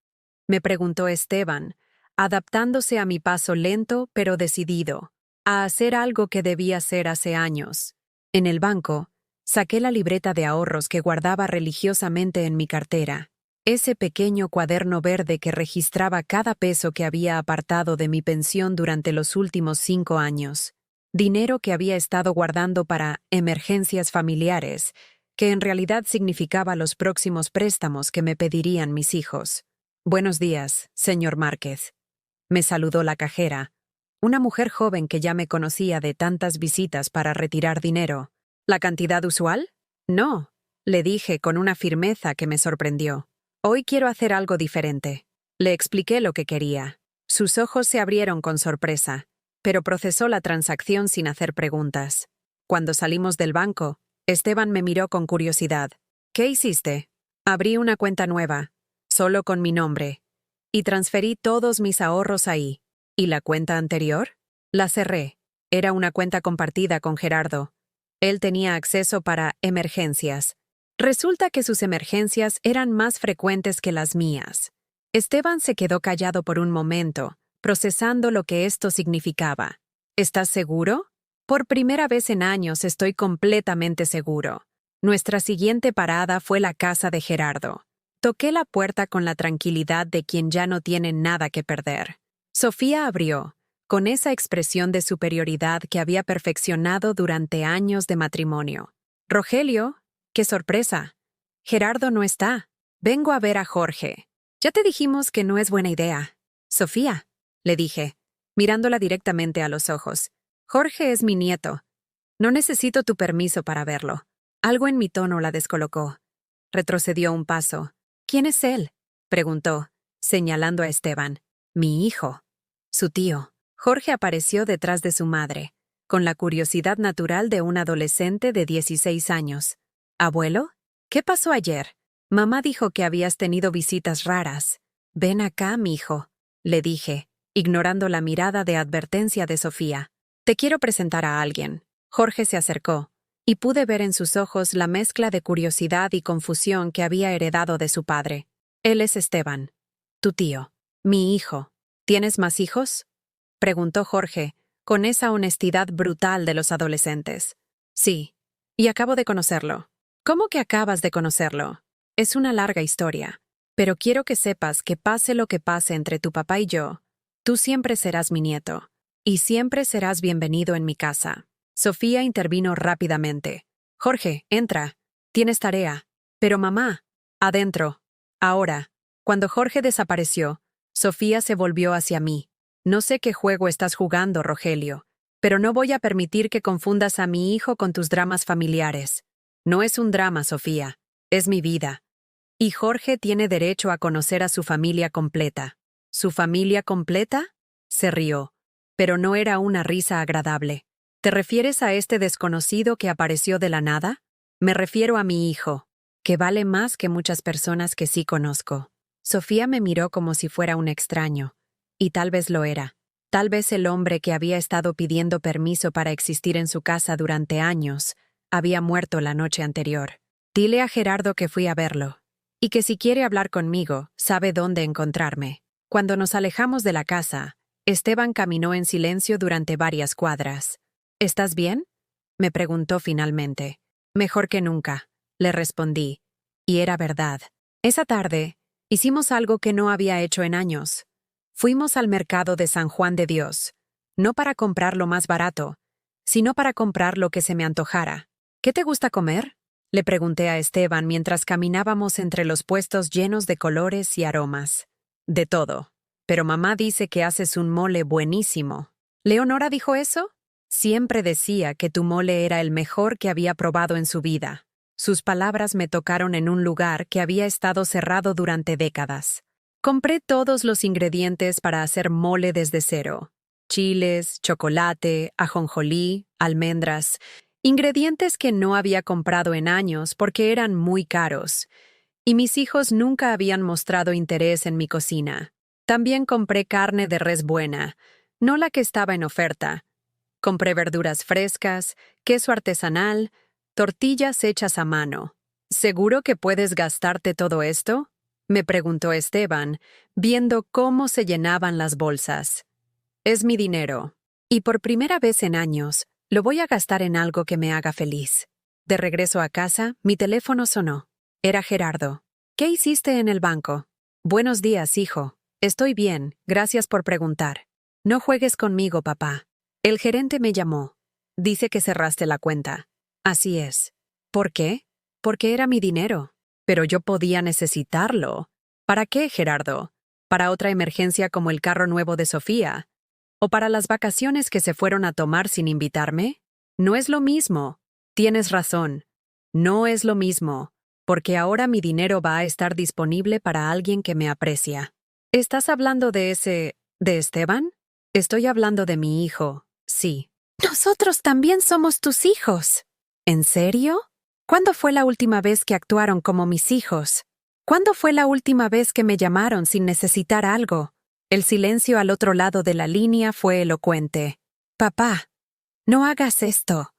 me preguntó Esteban, adaptándose a mi paso lento pero decidido, a hacer algo que debía hacer hace años. En el banco, saqué la libreta de ahorros que guardaba religiosamente en mi cartera, ese pequeño cuaderno verde que registraba cada peso que había apartado de mi pensión durante los últimos 5 años, dinero que había estado guardando para emergencias familiares, que en realidad significaba los próximos préstamos que me pedirían mis hijos. «Buenos días, señor Márquez», me saludó la cajera, una mujer joven que ya me conocía de tantas visitas para retirar dinero. ¿La cantidad usual? No, le dije con una firmeza que me sorprendió. Hoy quiero hacer algo diferente. Le expliqué lo que quería. Sus ojos se abrieron con sorpresa, pero procesó la transacción sin hacer preguntas. Cuando salimos del banco, Esteban me miró con curiosidad. «¿Qué hiciste?» «Abrí una cuenta nueva, solo con mi nombre, y transferí todos mis ahorros ahí. ¿Y la cuenta anterior?» «La cerré. Era una cuenta compartida con Gerardo. Él tenía acceso para emergencias. Resulta que sus emergencias eran más frecuentes que las mías». Esteban se quedó callado por un momento, procesando lo que esto significaba. «¿Estás seguro?» «Por primera vez en años estoy completamente seguro. Nuestra siguiente parada fue la casa de Gerardo. Toqué la puerta con la tranquilidad de quien ya no tiene nada que perder. Sofía abrió, con esa expresión de superioridad que había perfeccionado durante años de matrimonio. «Rogelio, qué sorpresa. Gerardo no está. Vengo a ver a Jorge. Ya te dijimos que no es buena idea». «Sofía», le dije, mirándola directamente a los ojos, «Jorge es mi nieto. No necesito tu permiso para verlo». Algo en mi tono la descolocó. Retrocedió un paso. «¿Quién es él?», preguntó, señalando a Esteban. «Mi hijo». Su tío. Jorge apareció detrás de su madre, con la curiosidad natural de un adolescente de 16 años. «¿Abuelo? ¿Qué pasó ayer? Mamá dijo que habías tenido visitas raras». «Ven acá, mijo», le dije, ignorando la mirada de advertencia de Sofía. «Te quiero presentar a alguien». Jorge se acercó, y pude ver en sus ojos la mezcla de curiosidad y confusión que había heredado de su padre. «Él es Esteban, tu tío, mi hijo». «¿Tienes más hijos?», preguntó Jorge, con esa honestidad brutal de los adolescentes. «Sí, y acabo de conocerlo». «¿Cómo que acabas de conocerlo?». «Es una larga historia, pero quiero que sepas que pase lo que pase entre tu papá y yo, tú siempre serás mi nieto, y siempre serás bienvenido en mi casa». Sofía intervino rápidamente. «Jorge, entra. Tienes tarea». «Pero mamá». «Adentro. Ahora». Cuando Jorge desapareció, Sofía se volvió hacia mí. «No sé qué juego estás jugando, Rogelio, pero no voy a permitir que confundas a mi hijo con tus dramas familiares. No es un drama, Sofía. Es mi vida. Y Jorge tiene derecho a conocer a su familia completa». «¿Su familia completa?», se rió. pero no era una risa agradable. ¿Te refieres a este desconocido que apareció de la nada? Me refiero a mi hijo, que vale más que muchas personas que sí conozco. Sofía me miró como si fuera un extraño, y tal vez lo era. Tal vez el hombre que había estado pidiendo permiso para existir en su casa durante años había muerto la noche anterior. Dile a Gerardo que fui a verlo, y que si quiere hablar conmigo, sabe dónde encontrarme. Cuando nos alejamos de la casa, Esteban caminó en silencio durante varias cuadras. ¿Estás bien?, me preguntó finalmente. Mejor que nunca, le respondí, y era verdad. Esa tarde, hicimos algo que no había hecho en años. Fuimos al mercado de San Juan de Dios, no para comprar lo más barato, sino para comprar lo que se me antojara. ¿Qué te gusta comer?, le pregunté a Esteban mientras caminábamos entre los puestos llenos de colores y aromas. De todo. Pero mamá dice que haces un mole buenísimo. ¿Leonora dijo eso? Siempre decía que tu mole era el mejor que había probado en su vida. Sus palabras me tocaron en un lugar que había estado cerrado durante décadas. Compré todos los ingredientes para hacer mole desde cero. Chiles, chocolate, ajonjolí, almendras. Ingredientes que no había comprado en años porque eran muy caros. Y mis hijos nunca habían mostrado interés en mi cocina. También compré carne de res buena, no la que estaba en oferta. Compré verduras frescas, queso artesanal, tortillas hechas a mano. ¿Seguro que puedes gastarte todo esto?, me preguntó Esteban, viendo cómo se llenaban las bolsas. Es mi dinero, y por primera vez en años, lo voy a gastar en algo que me haga feliz. De regreso a casa, mi teléfono sonó. Era Gerardo. ¿Qué hiciste en el banco? Buenos días, hijo. Estoy bien, gracias por preguntar. No juegues conmigo, papá. El gerente me llamó. Dice que cerraste la cuenta. Así es. ¿Por qué? Porque era mi dinero. Pero yo podía necesitarlo. ¿Para qué, Gerardo? ¿Para otra emergencia como el carro nuevo de Sofía? ¿O para las vacaciones que se fueron a tomar sin invitarme? No es lo mismo. Tienes razón. No es lo mismo, porque ahora mi dinero va a estar disponible para alguien que me aprecia. ¿Estás hablando de Esteban? Estoy hablando de mi hijo, sí. Nosotros también somos tus hijos. ¿En serio? ¿Cuándo fue la última vez que actuaron como mis hijos? ¿Cuándo fue la última vez que me llamaron sin necesitar algo? El silencio al otro lado de la línea fue elocuente. Papá, no hagas esto.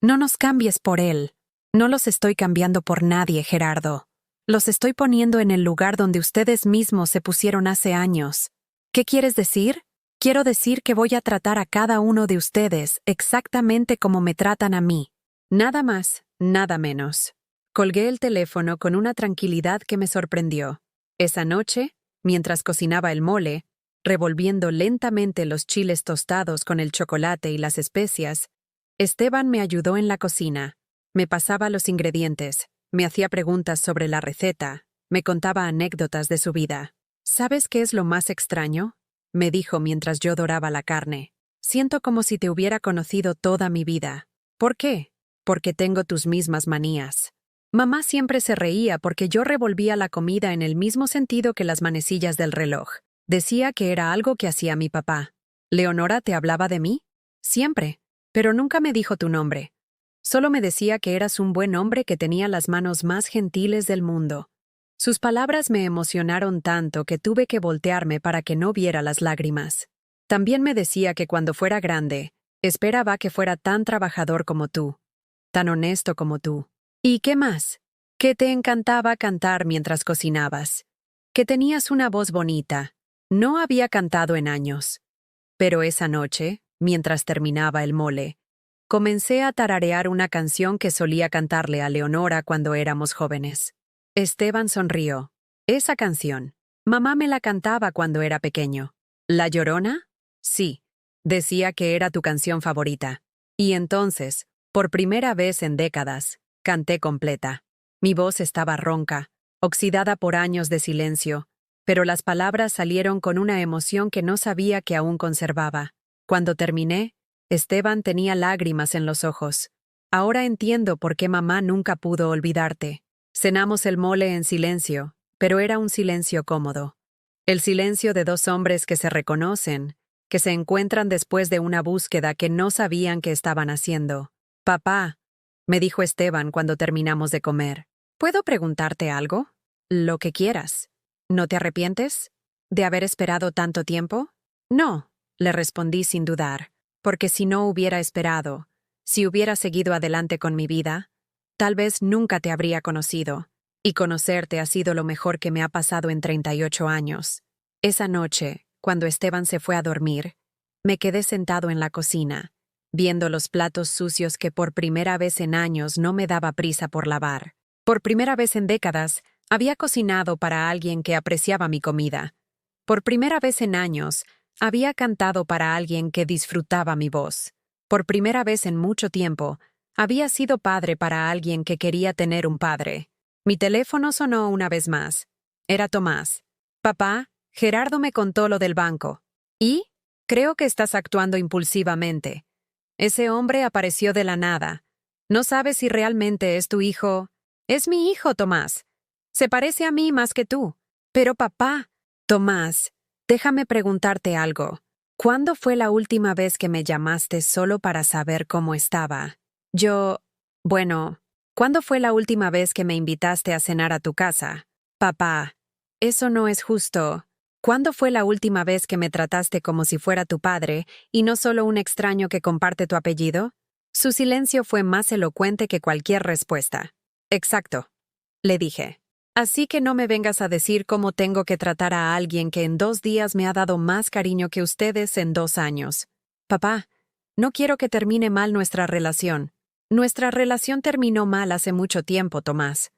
No nos cambies por él. No los estoy cambiando por nadie, Gerardo. Los estoy poniendo en el lugar donde ustedes mismos se pusieron hace años. ¿Qué quieres decir? Quiero decir que voy a tratar a cada uno de ustedes exactamente como me tratan a mí. Nada más, nada menos. Colgué el teléfono con una tranquilidad que me sorprendió. Esa noche, mientras cocinaba el mole, revolviendo lentamente los chiles tostados con el chocolate y las especias, Esteban me ayudó en la cocina. Me pasaba los ingredientes, me hacía preguntas sobre la receta, me contaba anécdotas de su vida. ¿Sabes qué es lo más extraño?, me dijo mientras yo doraba la carne. Siento como si te hubiera conocido toda mi vida. ¿Por qué? Porque tengo tus mismas manías. Mamá siempre se reía porque yo revolvía la comida en el mismo sentido que las manecillas del reloj. Decía que era algo que hacía mi papá. ¿Leonora te hablaba de mí? Siempre, pero nunca me dijo tu nombre. Solo me decía que eras un buen hombre que tenía las manos más gentiles del mundo. Sus palabras me emocionaron tanto que tuve que voltearme para que no viera las lágrimas. También me decía que cuando fuera grande, esperaba que fuera tan trabajador como tú, tan honesto como tú. ¿Y qué más? Que te encantaba cantar mientras cocinabas. Que tenías una voz bonita. No había cantado en años. Pero esa noche, mientras terminaba el mole, comencé a tararear una canción que solía cantarle a Leonora cuando éramos jóvenes. Esteban sonrió. Esa canción. Mamá me la cantaba cuando era pequeño. ¿La Llorona? Sí. Decía que era tu canción favorita. Y entonces, por primera vez en décadas, canté completa. Mi voz estaba ronca, oxidada por años de silencio, pero las palabras salieron con una emoción que no sabía que aún conservaba. Cuando terminé, Esteban tenía lágrimas en los ojos. Ahora entiendo por qué mamá nunca pudo olvidarte. Cenamos el mole en silencio, pero era un silencio cómodo. El silencio de dos hombres que se reconocen, que se encuentran después de una búsqueda que no sabían que estaban haciendo. Papá, me dijo Esteban cuando terminamos de comer, ¿puedo preguntarte algo? Lo que quieras. ¿No te arrepientes de haber esperado tanto tiempo? No, le respondí sin dudar, porque si no hubiera esperado, si hubiera seguido adelante con mi vida, tal vez nunca te habría conocido, y conocerte ha sido lo mejor que me ha pasado en 38 años. Esa noche, cuando Esteban se fue a dormir, me quedé sentado en la cocina, viendo los platos sucios que por primera vez en años no me daba prisa por lavar. Por primera vez en décadas, había cocinado para alguien que apreciaba mi comida. Por primera vez en años, había cantado para alguien que disfrutaba mi voz. Por primera vez en mucho tiempo, había sido padre para alguien que quería tener un padre. Mi teléfono sonó una vez más. Era Tomás. Papá, Gerardo me contó lo del banco. ¿Y? Creo que estás actuando impulsivamente. Ese hombre apareció de la nada. No sabes si realmente es tu hijo. Es mi hijo, Tomás. Se parece a mí más que tú. Pero papá, Tomás, déjame preguntarte algo. ¿Cuándo fue la última vez que me llamaste solo para saber cómo estaba? Bueno, ¿cuándo fue la última vez que me invitaste a cenar a tu casa? Papá, eso no es justo. ¿Cuándo fue la última vez que me trataste como si fuera tu padre y no solo un extraño que comparte tu apellido? Su silencio fue más elocuente que cualquier respuesta. Exacto, le dije. Así que no me vengas a decir cómo tengo que tratar a alguien que en 2 días me ha dado más cariño que ustedes en 2 años. Papá, no quiero que termine mal nuestra relación. Nuestra relación terminó mal hace mucho tiempo, Tomás.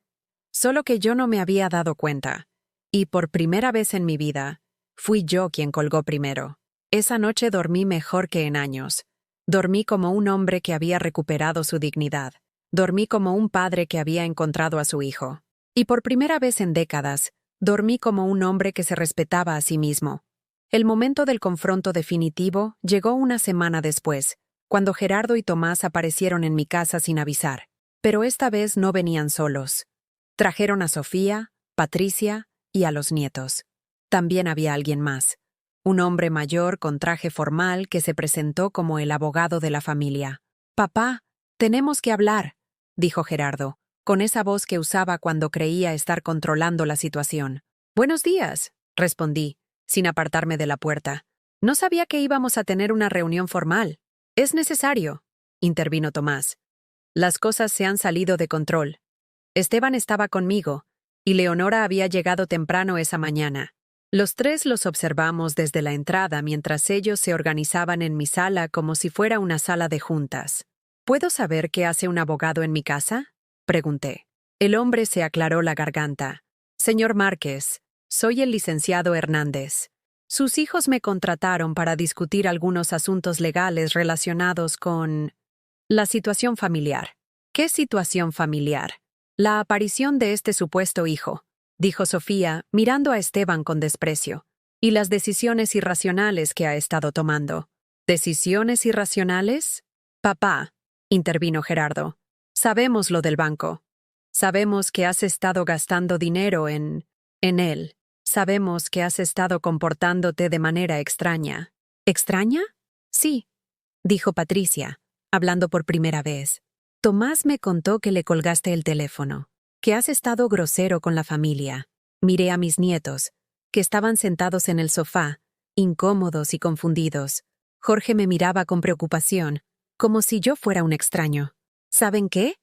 Solo que yo no me había dado cuenta. Y por primera vez en mi vida, fui yo quien colgó primero. Esa noche dormí mejor que en años. Dormí como un hombre que había recuperado su dignidad. Dormí como un padre que había encontrado a su hijo. Y por primera vez en décadas, dormí como un hombre que se respetaba a sí mismo. El momento del confronto definitivo llegó una semana después, cuando Gerardo y Tomás aparecieron en mi casa sin avisar. Pero esta vez no venían solos. Trajeron a Sofía, Patricia y a los nietos. También había alguien más. Un hombre mayor con traje formal que se presentó como el abogado de la familia. «Papá, tenemos que hablar», dijo Gerardo, con esa voz que usaba cuando creía estar controlando la situación. «Buenos días», respondí, sin apartarme de la puerta. «No sabía que íbamos a tener una reunión formal». «Es necesario», intervino Tomás. «Las cosas se han salido de control. Esteban estaba conmigo, y Leonora había llegado temprano esa mañana. Los 3 los observamos desde la entrada mientras ellos se organizaban en mi sala como si fuera una sala de juntas. ¿Puedo saber qué hace un abogado en mi casa?», pregunté. El hombre se aclaró la garganta. «Señor Márquez, soy el licenciado Hernández. Sus hijos me contrataron para discutir algunos asuntos legales relacionados con la situación familiar». «¿Qué situación familiar?». «La aparición de este supuesto hijo», dijo Sofía, mirando a Esteban con desprecio, «y las decisiones irracionales que ha estado tomando». «¿Decisiones irracionales?». «Papá», intervino Gerardo, «sabemos lo del banco. Sabemos que has estado gastando dinero en él. Sabemos que has estado comportándote de manera extraña». «¿Extraña?». «Sí», dijo Patricia, hablando por primera vez. «Tomás me contó que le colgaste el teléfono, que has estado grosero con la familia». Miré a mis nietos, que estaban sentados en el sofá, incómodos y confundidos. Jorge me miraba con preocupación, como si yo fuera un extraño. «¿Saben qué?»,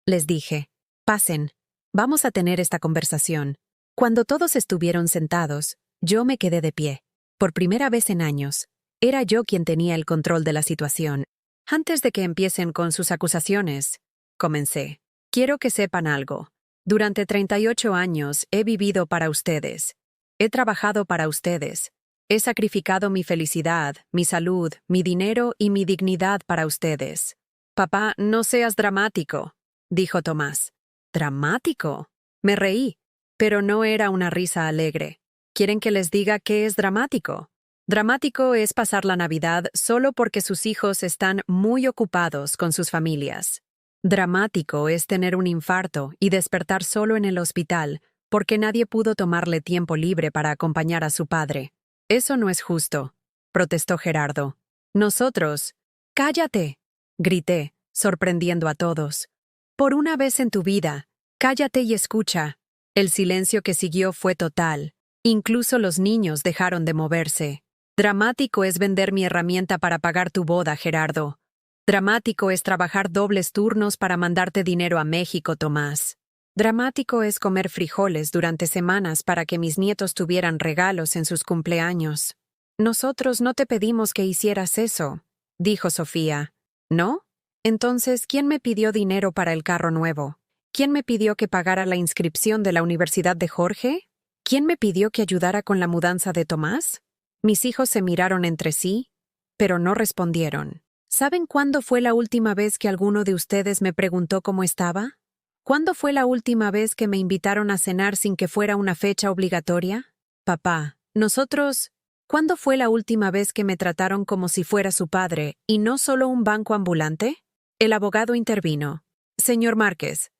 les dije. «Pasen. Vamos a tener esta conversación». Cuando todos estuvieron sentados, yo me quedé de pie. Por primera vez en años, era yo quien tenía el control de la situación. «Antes de que empiecen con sus acusaciones», comencé, «quiero que sepan algo. Durante 38 años he vivido para ustedes. He trabajado para ustedes. He sacrificado mi felicidad, mi salud, mi dinero y mi dignidad para ustedes». «Papá, no seas dramático», dijo Tomás. «¿Dramático?». Me reí, pero no era una risa alegre. ¿Quieren que les diga qué es dramático? Dramático es pasar la Navidad solo porque sus hijos están muy ocupados con sus familias. Dramático es tener un infarto y despertar solo en el hospital porque nadie pudo tomarle tiempo libre para acompañar a su padre. Eso no es justo. protestó Gerardo. Nosotros. ¡Cállate!, grité, sorprendiendo a todos. Por una vez en tu vida, cállate y escucha. El silencio que siguió fue total. Incluso los niños dejaron de moverse. Dramático es vender mi herramienta para pagar tu boda, Gerardo. Dramático es trabajar dobles turnos para mandarte dinero a México, Tomás. Dramático es comer frijoles durante semanas para que mis nietos tuvieran regalos en sus cumpleaños. Nosotros no te pedimos que hicieras eso, dijo Sofía. ¿No? Entonces, ¿quién me pidió dinero para el carro nuevo? ¿Quién me pidió que pagara la inscripción de la Universidad de Jorge? ¿Quién me pidió que ayudara con la mudanza de Tomás? Mis hijos se miraron entre sí, pero no respondieron. ¿Saben cuándo fue la última vez que alguno de ustedes me preguntó cómo estaba? ¿Cuándo fue la última vez que me invitaron a cenar sin que fuera una fecha obligatoria? Papá, nosotros... ¿Cuándo fue la última vez que me trataron como si fuera su padre y no solo un banco ambulante? El abogado intervino. Señor Márquez,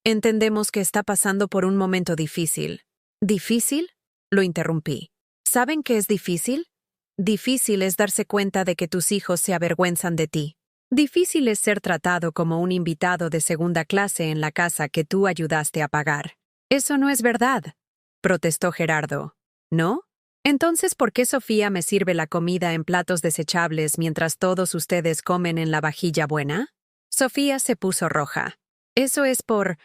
entendemos que está pasando por un momento difícil. ¿Difícil? Lo interrumpí. ¿Saben qué es difícil? Difícil es darse cuenta de que tus hijos se avergüenzan de ti. Difícil es ser tratado como un invitado de segunda clase en la casa que tú ayudaste a pagar. Eso no es verdad, protestó Gerardo. ¿No? Entonces, ¿por qué Sofía me sirve la comida en platos desechables mientras todos ustedes comen en la vajilla buena? Sofía se puso roja. Eso es por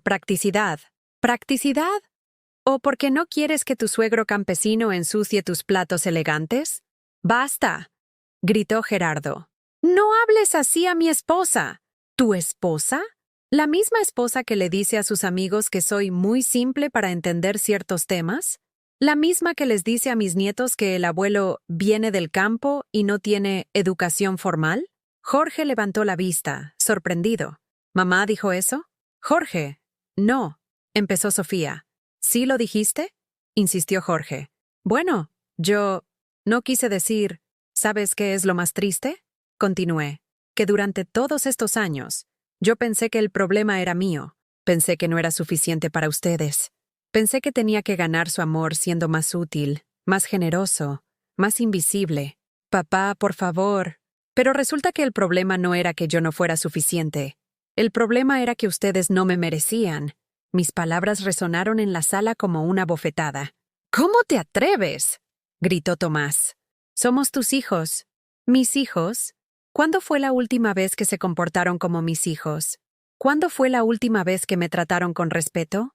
practicidad. ¿Practicidad? ¿O porque no quieres que tu suegro campesino ensucie tus platos elegantes? ¡Basta!, gritó Gerardo. No hables así a mi esposa. ¿Tu esposa? ¿La misma esposa que le dice a sus amigos que soy muy simple para entender ciertos temas? ¿La misma que les dice a mis nietos que el abuelo viene del campo y no tiene educación formal? Jorge levantó la vista, sorprendido. ¿Mamá dijo eso? Jorge. No, empezó Sofía. ¿Sí lo dijiste?, insistió Jorge. Bueno, yo no quise decir... ¿Sabes qué es lo más triste?, continué. Que durante todos estos años, yo pensé que el problema era mío. Pensé que no era suficiente para ustedes. Pensé que tenía que ganar su amor siendo más útil, más generoso, más invisible. Papá, por favor. Pero resulta que el problema no era que yo no fuera suficiente. El problema era que ustedes no me merecían. Mis palabras resonaron en la sala como una bofetada. ¿Cómo te atreves?, gritó Tomás. Somos tus hijos. ¿Mis hijos? ¿Cuándo fue la última vez que se comportaron como mis hijos? ¿Cuándo fue la última vez que me trataron con respeto?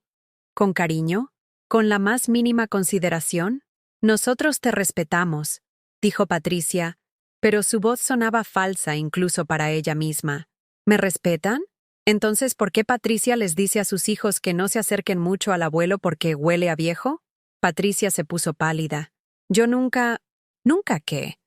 ¿Con cariño? ¿Con la más mínima consideración? Nosotros te respetamos, dijo Patricia, pero su voz sonaba falsa incluso para ella misma. ¿Me respetan? Entonces, ¿por qué Patricia les dice a sus hijos que no se acerquen mucho al abuelo porque huele a viejo? Patricia se puso pálida. Yo nunca... ¿Nunca qué?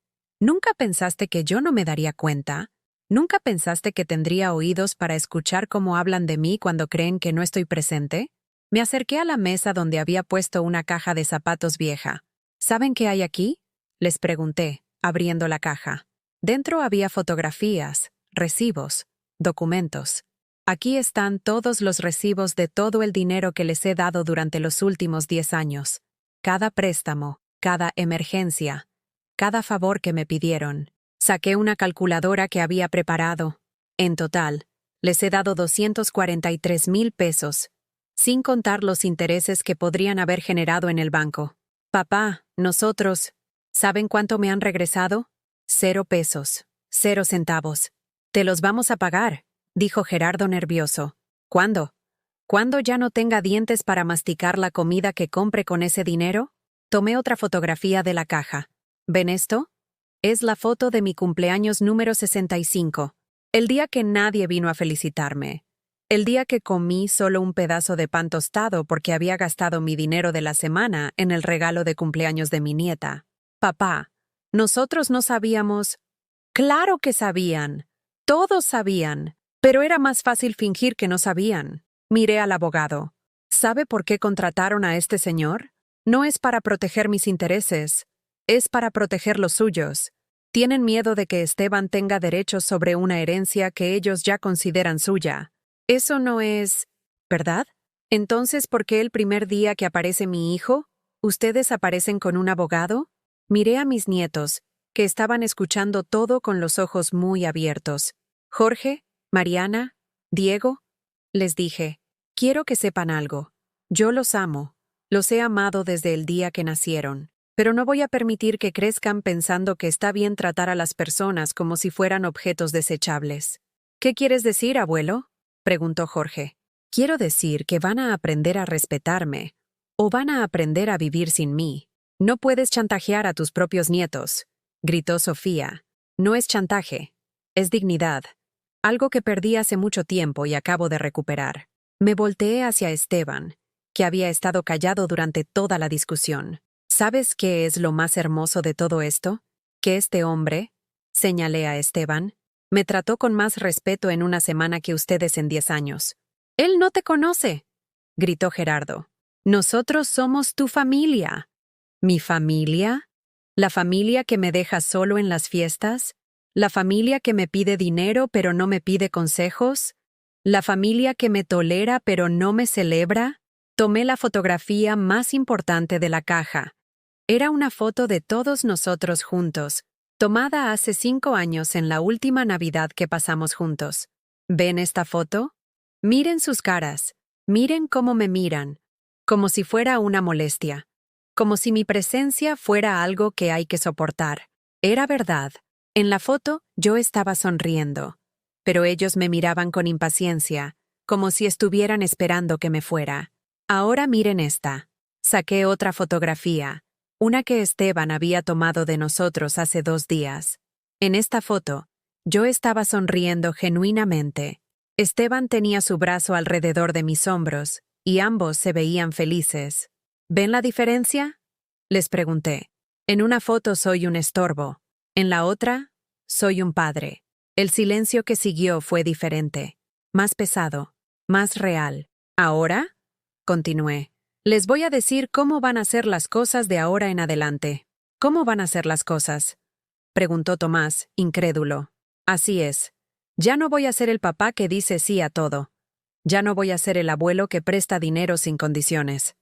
¿Nunca pensaste que yo no me daría cuenta? ¿Nunca pensaste que tendría oídos para escuchar cómo hablan de mí cuando creen que no estoy presente? Me acerqué a la mesa donde había puesto una caja de zapatos vieja. ¿Saben qué hay aquí?, les pregunté, abriendo la caja. Dentro había fotografías, recibos, documentos. Aquí están todos los recibos de todo el dinero que les he dado durante los últimos 10 años. Cada préstamo, cada emergencia, cada favor que me pidieron. Saqué una calculadora que había preparado. En total, les he dado 243,000 pesos, sin contar los intereses que podrían haber generado en el banco. Papá, nosotros, ¿saben cuánto me han regresado? 0 pesos, 0 centavos. Te los vamos a pagar, dijo Gerardo nervioso. ¿Cuándo? ¿Cuándo ya no tenga dientes para masticar la comida que compre con ese dinero? Tomé otra fotografía de la caja. ¿Ven esto? Es la foto de mi cumpleaños número 65, el día que nadie vino a felicitarme. El día que comí solo un pedazo de pan tostado porque había gastado mi dinero de la semana en el regalo de cumpleaños de mi nieta. Papá, nosotros no sabíamos. Claro que sabían. Todos sabían. Pero era más fácil fingir que no sabían. Miré al abogado. ¿Sabe por qué contrataron a este señor? No es para proteger mis intereses. Es para proteger los suyos. Tienen miedo de que Esteban tenga derechos sobre una herencia que ellos ya consideran suya. Eso no es... ¿verdad? Entonces, ¿por qué el primer día que aparece mi hijo, ustedes aparecen con un abogado? Miré a mis nietos, que estaban escuchando todo con los ojos muy abiertos. Jorge, Mariana, Diego, les dije, quiero que sepan algo. Yo los amo. Los he amado desde el día que nacieron. Pero no voy a permitir que crezcan pensando que está bien tratar a las personas como si fueran objetos desechables. ¿Qué quieres decir, abuelo?, preguntó Jorge. Quiero decir que van a aprender a respetarme, o van a aprender a vivir sin mí. No puedes chantajear a tus propios nietos, gritó Sofía. No es chantaje, es dignidad. Algo que perdí hace mucho tiempo y acabo de recuperar. Me volteé hacia Esteban, que había estado callado durante toda la discusión. ¿Sabes qué es lo más hermoso de todo esto? Que este hombre, señalé a Esteban, me trató con más respeto en una semana que ustedes en 10 años. Él no te conoce, gritó Gerardo. Nosotros somos tu familia. ¿Mi familia? ¿La familia que me deja solo en las fiestas? ¿La familia que me pide dinero pero no me pide consejos? ¿La familia que me tolera pero no me celebra? Tomé la fotografía más importante de la caja. Era una foto de todos nosotros juntos, tomada hace 5 años en la última Navidad que pasamos juntos. ¿Ven esta foto? Miren sus caras, miren cómo me miran, como si fuera una molestia, como si mi presencia fuera algo que hay que soportar. Era verdad. En la foto yo estaba sonriendo, pero ellos me miraban con impaciencia, como si estuvieran esperando que me fuera. Ahora miren esta. Saqué otra fotografía, una que Esteban había tomado de nosotros hace 2 días. En esta foto, yo estaba sonriendo genuinamente. Esteban tenía su brazo alrededor de mis hombros, y ambos se veían felices. ¿Ven la diferencia?, les pregunté. En una foto soy un estorbo. En la otra, soy un padre. El silencio que siguió fue diferente, más pesado, más real. ¿Ahora?, continué. Les voy a decir cómo van a ser las cosas de ahora en adelante. ¿Cómo van a ser las cosas?, preguntó Tomás, incrédulo. Así es. Ya no voy a ser el papá que dice sí a todo. Ya no voy a ser el abuelo que presta dinero sin condiciones.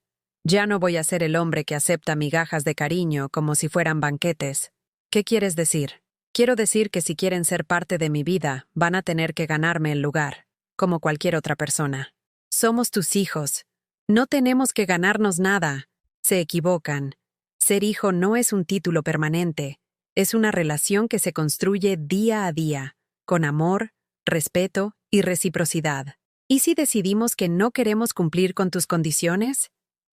Ya no voy a ser el hombre que acepta migajas de cariño como si fueran banquetes. ¿Qué quieres decir? Quiero decir que si quieren ser parte de mi vida, van a tener que ganarme el lugar, como cualquier otra persona. Somos tus hijos. No tenemos que ganarnos nada. Se equivocan. Ser hijo no es un título permanente. Es una relación que se construye día a día, con amor, respeto y reciprocidad. ¿Y si decidimos que no queremos cumplir con tus condiciones?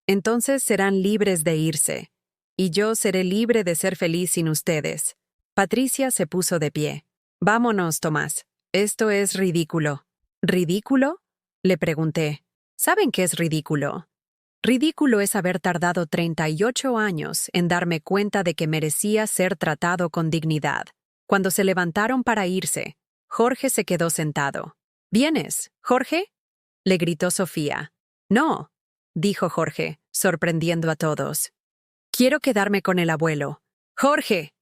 Entonces serán libres de irse. Y yo seré libre de ser feliz sin ustedes. Patricia se puso de pie. Vámonos, Tomás. Esto es ridículo. ¿Ridículo?, le pregunté. ¿Saben qué es ridículo? Ridículo es haber tardado 38 años en darme cuenta de que merecía ser tratado con dignidad. Cuando se levantaron para irse, Jorge se quedó sentado. ¿Vienes, Jorge?, le gritó Sofía. No, dijo Jorge, sorprendiendo a todos. Quiero quedarme con el abuelo. Jorge,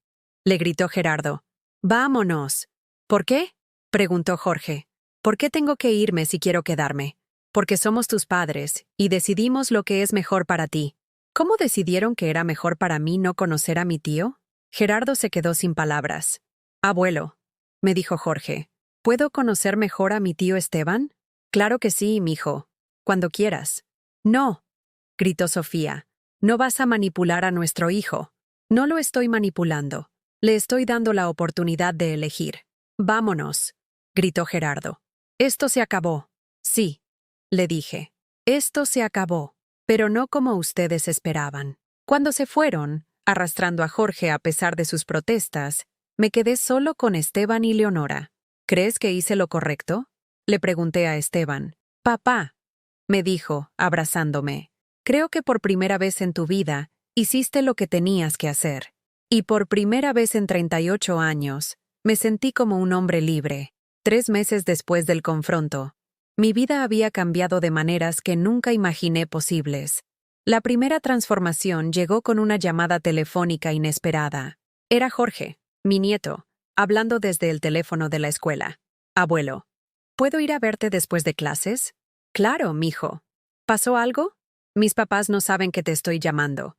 le gritó Gerardo. Vámonos. ¿Por qué?, preguntó Jorge. ¿Por qué tengo que irme si quiero quedarme? Porque somos tus padres, y decidimos lo que es mejor para ti. ¿Cómo decidieron que era mejor para mí no conocer a mi tío? Gerardo se quedó sin palabras. Abuelo, me dijo Jorge, ¿puedo conocer mejor a mi tío Esteban? Claro que sí, mijo. Cuando quieras. No, gritó Sofía. No vas a manipular a nuestro hijo. No lo estoy manipulando. Le estoy dando la oportunidad de elegir. Vámonos, gritó Gerardo. Esto se acabó. Sí, le dije. Esto se acabó, pero no como ustedes esperaban. Cuando se fueron, arrastrando a Jorge a pesar de sus protestas, me quedé solo con Esteban y Leonora. ¿Crees que hice lo correcto?, le pregunté a Esteban. Papá, me dijo, abrazándome. Creo que por primera vez en tu vida, hiciste lo que tenías que hacer. Y por primera vez en 38 años, me sentí como un hombre libre. 3 meses después del confronto, mi vida había cambiado de maneras que nunca imaginé posibles. La primera transformación llegó con una llamada telefónica inesperada. Era Jorge, mi nieto, hablando desde el teléfono de la escuela. Abuelo, ¿puedo ir a verte después de clases? Claro, mijo. ¿Pasó algo? Mis papás no saben que te estoy llamando,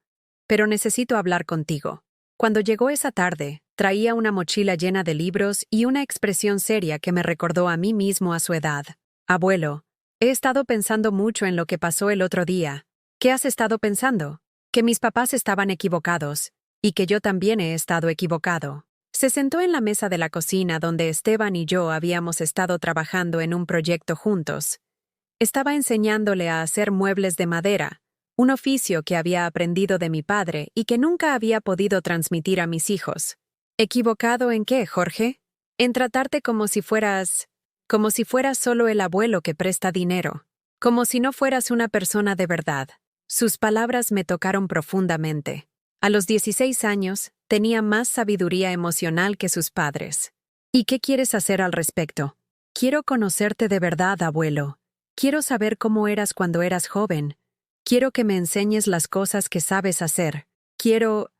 pero necesito hablar contigo. Cuando llegó esa tarde, traía una mochila llena de libros y una expresión seria que me recordó a mí mismo a su edad. Abuelo, he estado pensando mucho en lo que pasó el otro día. ¿Qué has estado pensando? Que mis papás estaban equivocados, y que yo también he estado equivocado. Se sentó en la mesa de la cocina donde Esteban y yo habíamos estado trabajando en un proyecto juntos. Estaba enseñándole a hacer muebles de madera, un oficio que había aprendido de mi padre y que nunca había podido transmitir a mis hijos. ¿Equivocado en qué, Jorge? En tratarte como si fueras solo el abuelo que presta dinero, como si no fueras una persona de verdad. Sus palabras me tocaron profundamente. A los 16 años, tenía más sabiduría emocional que sus padres. ¿Y qué quieres hacer al respecto? Quiero conocerte de verdad, abuelo. Quiero saber cómo eras cuando eras joven. Quiero que me enseñes las cosas que sabes hacer. Quiero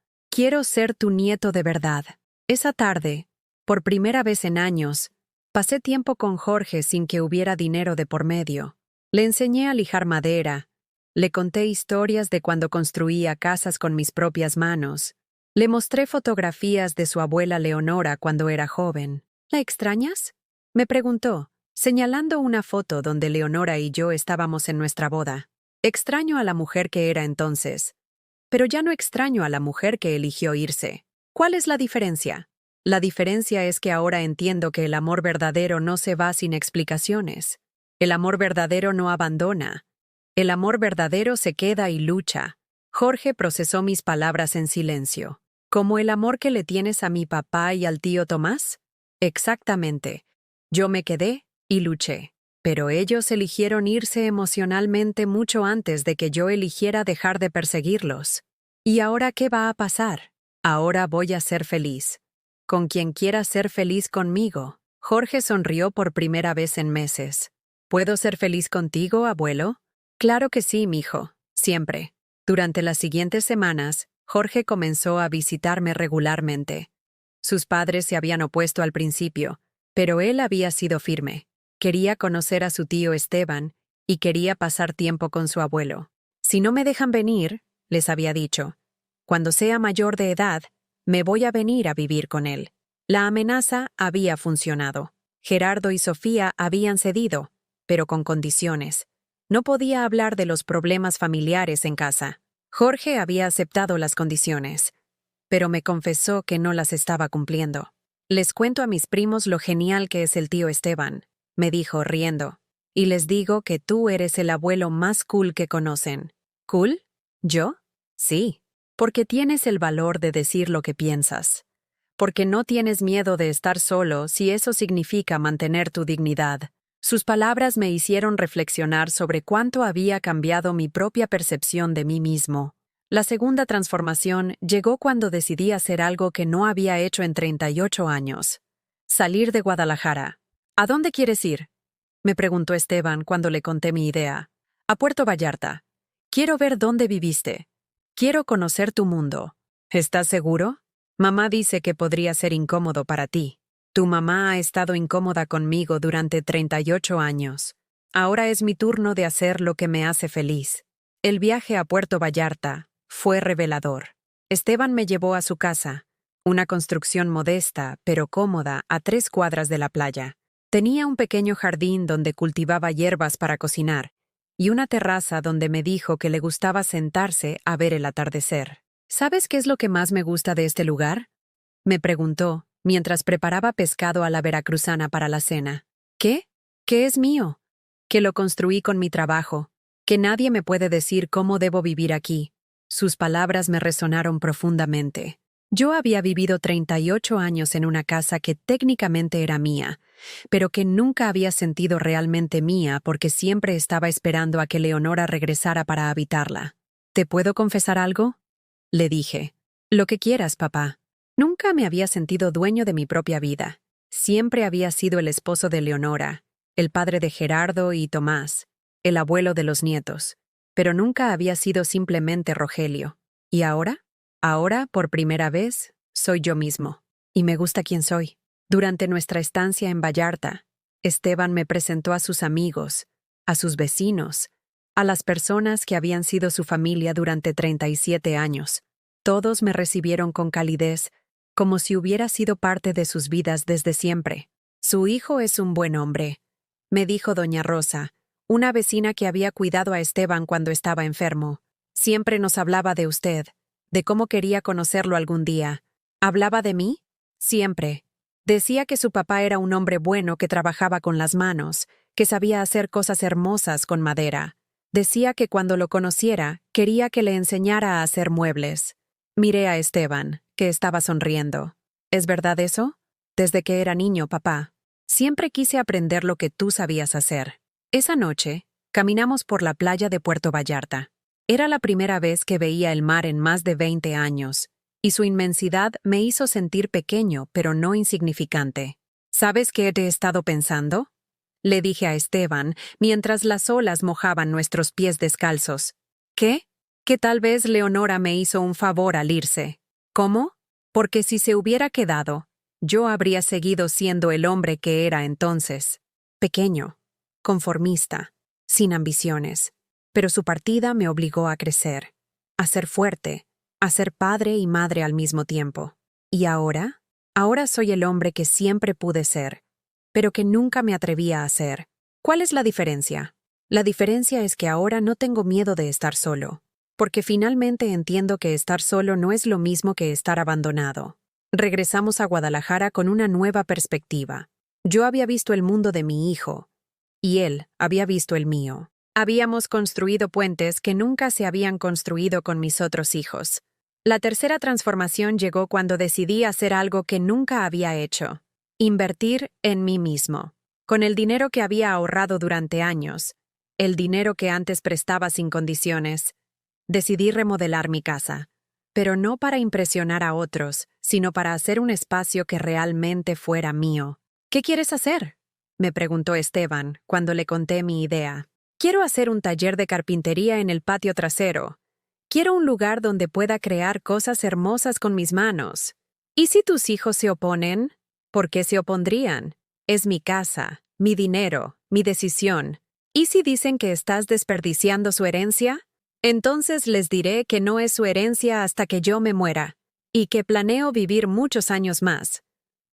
ser tu nieto de verdad. Esa tarde, por primera vez en años, pasé tiempo con Jorge sin que hubiera dinero de por medio. Le enseñé a lijar madera. Le conté historias de cuando construía casas con mis propias manos. Le mostré fotografías de su abuela Leonora cuando era joven. ¿La extrañas? Me preguntó, señalando una foto donde Leonora y yo estábamos en nuestra boda. Extraño a la mujer que era entonces, pero ya no extraño a la mujer que eligió irse. ¿Cuál es la diferencia? La diferencia es que ahora entiendo que el amor verdadero no se va sin explicaciones. El amor verdadero no abandona. El amor verdadero se queda y lucha. Jorge procesó mis palabras en silencio. ¿Como el amor que le tienes a mi papá y al tío Tomás? Exactamente. Yo me quedé y luché. Pero ellos eligieron irse emocionalmente mucho antes de que yo eligiera dejar de perseguirlos. ¿Y ahora qué va a pasar? Ahora voy a ser feliz. Con quien quiera ser feliz conmigo. Jorge sonrió por primera vez en meses. ¿Puedo ser feliz contigo, abuelo? Claro que sí, mijo. Siempre. Durante las siguientes semanas, Jorge comenzó a visitarme regularmente. Sus padres se habían opuesto al principio, pero él había sido firme. Quería conocer a su tío Esteban y quería pasar tiempo con su abuelo. Si no me dejan venir, les había dicho, cuando sea mayor de edad, me voy a venir a vivir con él. La amenaza había funcionado. Gerardo y Sofía habían cedido, pero con condiciones. No podía hablar de los problemas familiares en casa. Jorge había aceptado las condiciones, pero me confesó que no las estaba cumpliendo. Les cuento a mis primos lo genial que es el tío Esteban, me dijo riendo, y les digo que tú eres el abuelo más cool que conocen. ¿Cool? ¿Yo? Sí, porque tienes el valor de decir lo que piensas. Porque no tienes miedo de estar solo si eso significa mantener tu dignidad. Sus palabras me hicieron reflexionar sobre cuánto había cambiado mi propia percepción de mí mismo. La segunda transformación llegó cuando decidí hacer algo que no había hecho en 38 años. Salir de Guadalajara. ¿A dónde quieres ir? Me preguntó Esteban cuando le conté mi idea. A Puerto Vallarta. Quiero ver dónde viviste. Quiero conocer tu mundo. ¿Estás seguro? Mamá dice que podría ser incómodo para ti. Tu mamá ha estado incómoda conmigo durante 38 años. Ahora es mi turno de hacer lo que me hace feliz. El viaje a Puerto Vallarta fue revelador. Esteban me llevó a su casa, una construcción modesta pero cómoda a 3 cuadras de la playa. Tenía un pequeño jardín donde cultivaba hierbas para cocinar y una terraza donde me dijo que le gustaba sentarse a ver el atardecer. ¿Sabes qué es lo que más me gusta de este lugar? Me preguntó, mientras preparaba pescado a la veracruzana para la cena. ¿Qué? ¿Qué es mío? Que lo construí con mi trabajo, que nadie me puede decir cómo debo vivir aquí. Sus palabras me resonaron profundamente. Yo había vivido 38 años en una casa que técnicamente era mía, pero que nunca había sentido realmente mía porque siempre estaba esperando a que Leonora regresara para habitarla. ¿Te puedo confesar algo? Le dije. Lo que quieras, papá. Nunca me había sentido dueño de mi propia vida. Siempre había sido el esposo de Leonora, el padre de Gerardo y Tomás, el abuelo de los nietos, pero nunca había sido simplemente Rogelio. ¿Y ahora? Ahora, por primera vez, soy yo mismo. Y me gusta quién soy. Durante nuestra estancia en Vallarta, Esteban me presentó a sus amigos, a sus vecinos, a las personas que habían sido su familia durante 37 años. Todos me recibieron con calidez, como si hubiera sido parte de sus vidas desde siempre. Su hijo es un buen hombre, me dijo doña Rosa, una vecina que había cuidado a Esteban cuando estaba enfermo. Siempre nos hablaba de usted, de cómo quería conocerlo algún día. ¿Hablaba de mí? Siempre. Decía que su papá era un hombre bueno que trabajaba con las manos, que sabía hacer cosas hermosas con madera. Decía que cuando lo conociera, quería que le enseñara a hacer muebles. Miré a Esteban, que estaba sonriendo. ¿Es verdad eso? Desde que era niño, papá. Siempre quise aprender lo que tú sabías hacer. Esa noche, caminamos por la playa de Puerto Vallarta. Era la primera vez que veía el mar en más de 20 años, y su inmensidad me hizo sentir pequeño, pero no insignificante. ¿Sabes qué he estado pensando? Le dije a Esteban, mientras las olas mojaban nuestros pies descalzos. ¿Qué? Que tal vez Leonora me hizo un favor al irse. ¿Cómo? Porque si se hubiera quedado, yo habría seguido siendo el hombre que era entonces. Pequeño, conformista, sin ambiciones. Pero su partida me obligó a crecer, a ser fuerte, a ser padre y madre al mismo tiempo. ¿Y ahora? Ahora soy el hombre que siempre pude ser, pero que nunca me atrevía a ser. ¿Cuál es la diferencia? La diferencia es que ahora no tengo miedo de estar solo, porque finalmente entiendo que estar solo no es lo mismo que estar abandonado. Regresamos a Guadalajara con una nueva perspectiva. Yo había visto el mundo de mi hijo, y él había visto el mío. Habíamos construido puentes que nunca se habían construido con mis otros hijos. La tercera transformación llegó cuando decidí hacer algo que nunca había hecho: invertir en mí mismo. Con el dinero que había ahorrado durante años, el dinero que antes prestaba sin condiciones, decidí remodelar mi casa, pero no para impresionar a otros, sino para hacer un espacio que realmente fuera mío. ¿Qué quieres hacer?, me preguntó Esteban cuando le conté mi idea. Quiero hacer un taller de carpintería en el patio trasero. Quiero un lugar donde pueda crear cosas hermosas con mis manos. ¿Y si tus hijos se oponen? ¿Por qué se opondrían? Es mi casa, mi dinero, mi decisión. ¿Y si dicen que estás desperdiciando su herencia? Entonces les diré que no es su herencia hasta que yo me muera, y que planeo vivir muchos años más.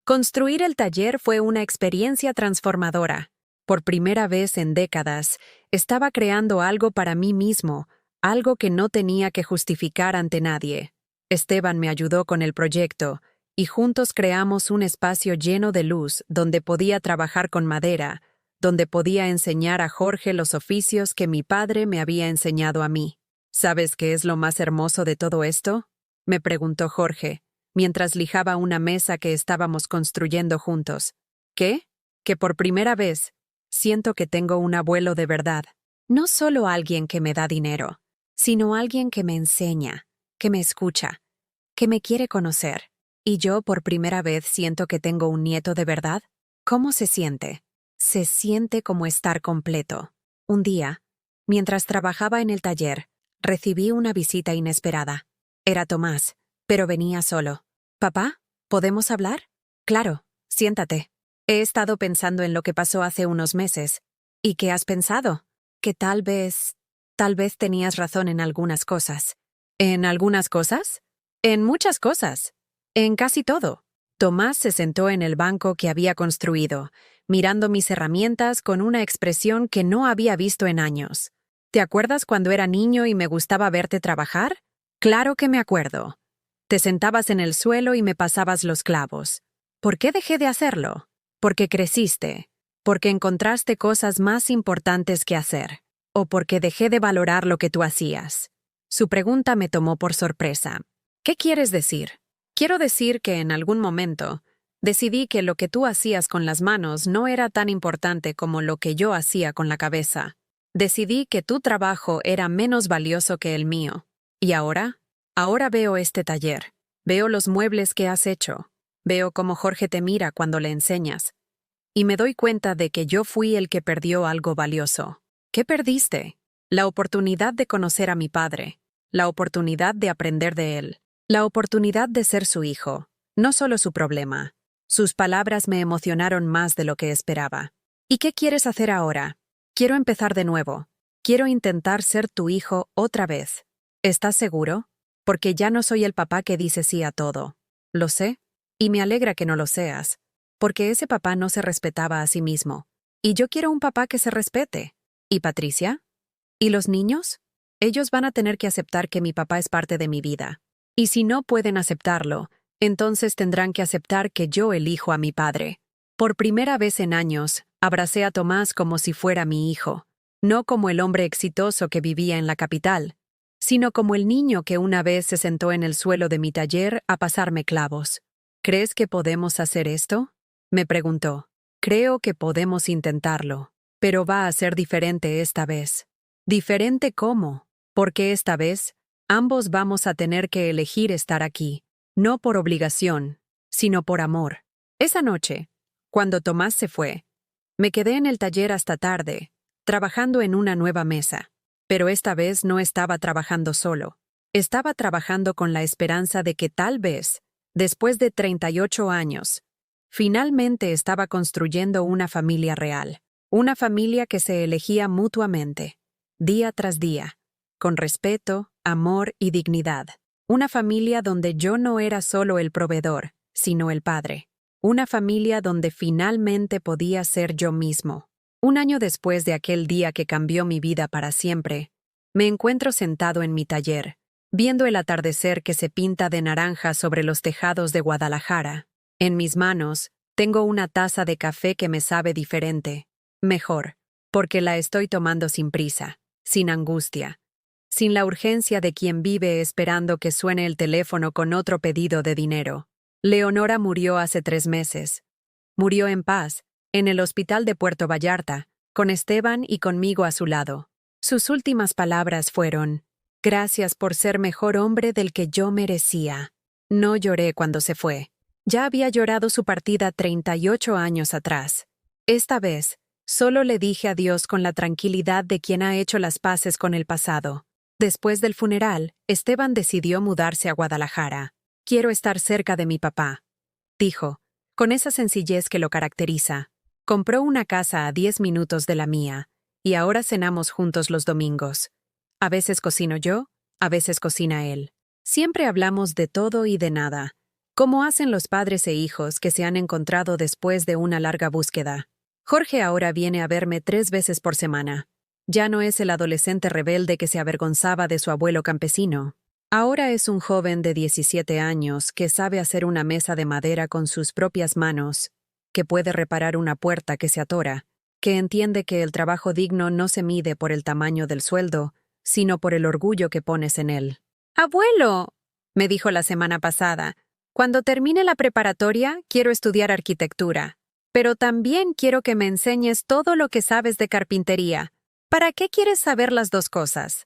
Construir el taller fue una experiencia transformadora. Por primera vez en décadas, estaba creando algo para mí mismo, algo que no tenía que justificar ante nadie. Esteban me ayudó con el proyecto, y juntos creamos un espacio lleno de luz donde podía trabajar con madera, donde podía enseñar a Jorge los oficios que mi padre me había enseñado a mí. ¿Sabes qué es lo más hermoso de todo esto?, me preguntó Jorge, mientras lijaba una mesa que estábamos construyendo juntos. ¿Qué? Que por primera vez siento que tengo un abuelo de verdad. No solo alguien que me da dinero, sino alguien que me enseña, que me escucha, que me quiere conocer. ¿Y yo por primera vez siento que tengo un nieto de verdad? ¿Cómo se siente? Se siente como estar completo. Un día, mientras trabajaba en el taller, recibí una visita inesperada. Era Tomás, pero venía solo. «¿Papá? ¿Podemos hablar?» «Claro, siéntate. He estado pensando en lo que pasó hace unos meses». «¿Y qué has pensado?» «Que tal vez tenías razón en algunas cosas». «¿En algunas cosas?» «En muchas cosas. En casi todo». Tomás se sentó en el banco que había construido, mirando mis herramientas con una expresión que no había visto en años. «¿Te acuerdas cuando era niño y me gustaba verte trabajar?» «Claro que me acuerdo. Te sentabas en el suelo y me pasabas los clavos. ¿Por qué dejé de hacerlo? Porque creciste, porque encontraste cosas más importantes que hacer, o porque dejé de valorar lo que tú hacías». Su pregunta me tomó por sorpresa. «¿Qué quieres decir?» «Quiero decir que en algún momento decidí que lo que tú hacías con las manos no era tan importante como lo que yo hacía con la cabeza. Decidí que tu trabajo era menos valioso que el mío. ¿Y ahora? Ahora veo este taller. Veo los muebles que has hecho. Veo cómo Jorge te mira cuando le enseñas. Y me doy cuenta de que yo fui el que perdió algo valioso». «¿Qué perdiste?» «La oportunidad de conocer a mi padre. La oportunidad de aprender de él. La oportunidad de ser su hijo, no solo su problema». Sus palabras me emocionaron más de lo que esperaba. «¿Y qué quieres hacer ahora?» «Quiero empezar de nuevo. Quiero intentar ser tu hijo otra vez». «¿Estás seguro?» porque ya no soy el papá que dice sí a todo. Lo sé, y me alegra que no lo seas, porque ese papá no se respetaba a sí mismo. Y yo quiero un papá que se respete. ¿Y Patricia? ¿Y los niños? Ellos van a tener que aceptar que mi papá es parte de mi vida. Y si no pueden aceptarlo, entonces tendrán que aceptar que yo elijo a mi padre. Por primera vez en años, abracé a Tomás como si fuera mi hijo, no como el hombre exitoso que vivía en la capital, sino como el niño que una vez se sentó en el suelo de mi taller a pasarme clavos. ¿Crees que podemos hacer esto? Me preguntó. Creo que podemos intentarlo, pero va a ser diferente esta vez. ¿Diferente cómo? Porque esta vez, ambos vamos a tener que elegir estar aquí, no por obligación, sino por amor. Esa noche, cuando Tomás se fue, me quedé en el taller hasta tarde, trabajando en una nueva mesa. Pero esta vez no estaba trabajando solo. Estaba trabajando con la esperanza de que tal vez, después de 38 años, finalmente estaba construyendo una familia real. Una familia que se elegía mutuamente, día tras día, con respeto, amor y dignidad. Una familia donde yo no era solo el proveedor, sino el padre. Una familia donde finalmente podía ser yo mismo. Un año después de aquel día que cambió mi vida para siempre, me encuentro sentado en mi taller, viendo el atardecer que se pinta de naranja sobre los tejados de Guadalajara. En mis manos, tengo una taza de café que me sabe diferente, mejor, porque la estoy tomando sin prisa, sin angustia, sin la urgencia de quien vive esperando que suene el teléfono con otro pedido de dinero. Leonora murió hace 3 meses. Murió en paz, en el hospital de Puerto Vallarta, con Esteban y conmigo a su lado. Sus últimas palabras fueron: «Gracias por ser mejor hombre del que yo merecía». No lloré cuando se fue. Ya había llorado su partida 38 años atrás. Esta vez, solo le dije adiós con la tranquilidad de quien ha hecho las paces con el pasado. Después del funeral, Esteban decidió mudarse a Guadalajara. «Quiero estar cerca de mi papá», dijo, con esa sencillez que lo caracteriza. Compró una casa a 10 minutos de la mía, y ahora cenamos juntos los domingos. A veces cocino yo, a veces cocina él. Siempre hablamos de todo y de nada, como hacen los padres e hijos que se han encontrado después de una larga búsqueda. Jorge ahora viene a verme 3 veces por semana. Ya no es el adolescente rebelde que se avergonzaba de su abuelo campesino. Ahora es un joven de 17 años que sabe hacer una mesa de madera con sus propias manos, que puede reparar una puerta que se atora, que entiende que el trabajo digno no se mide por el tamaño del sueldo, sino por el orgullo que pones en él. «Abuelo», me dijo la semana pasada, «cuando termine la preparatoria quiero estudiar arquitectura, pero también quiero que me enseñes todo lo que sabes de carpintería. ¿Para qué quieres saber las 2 cosas?»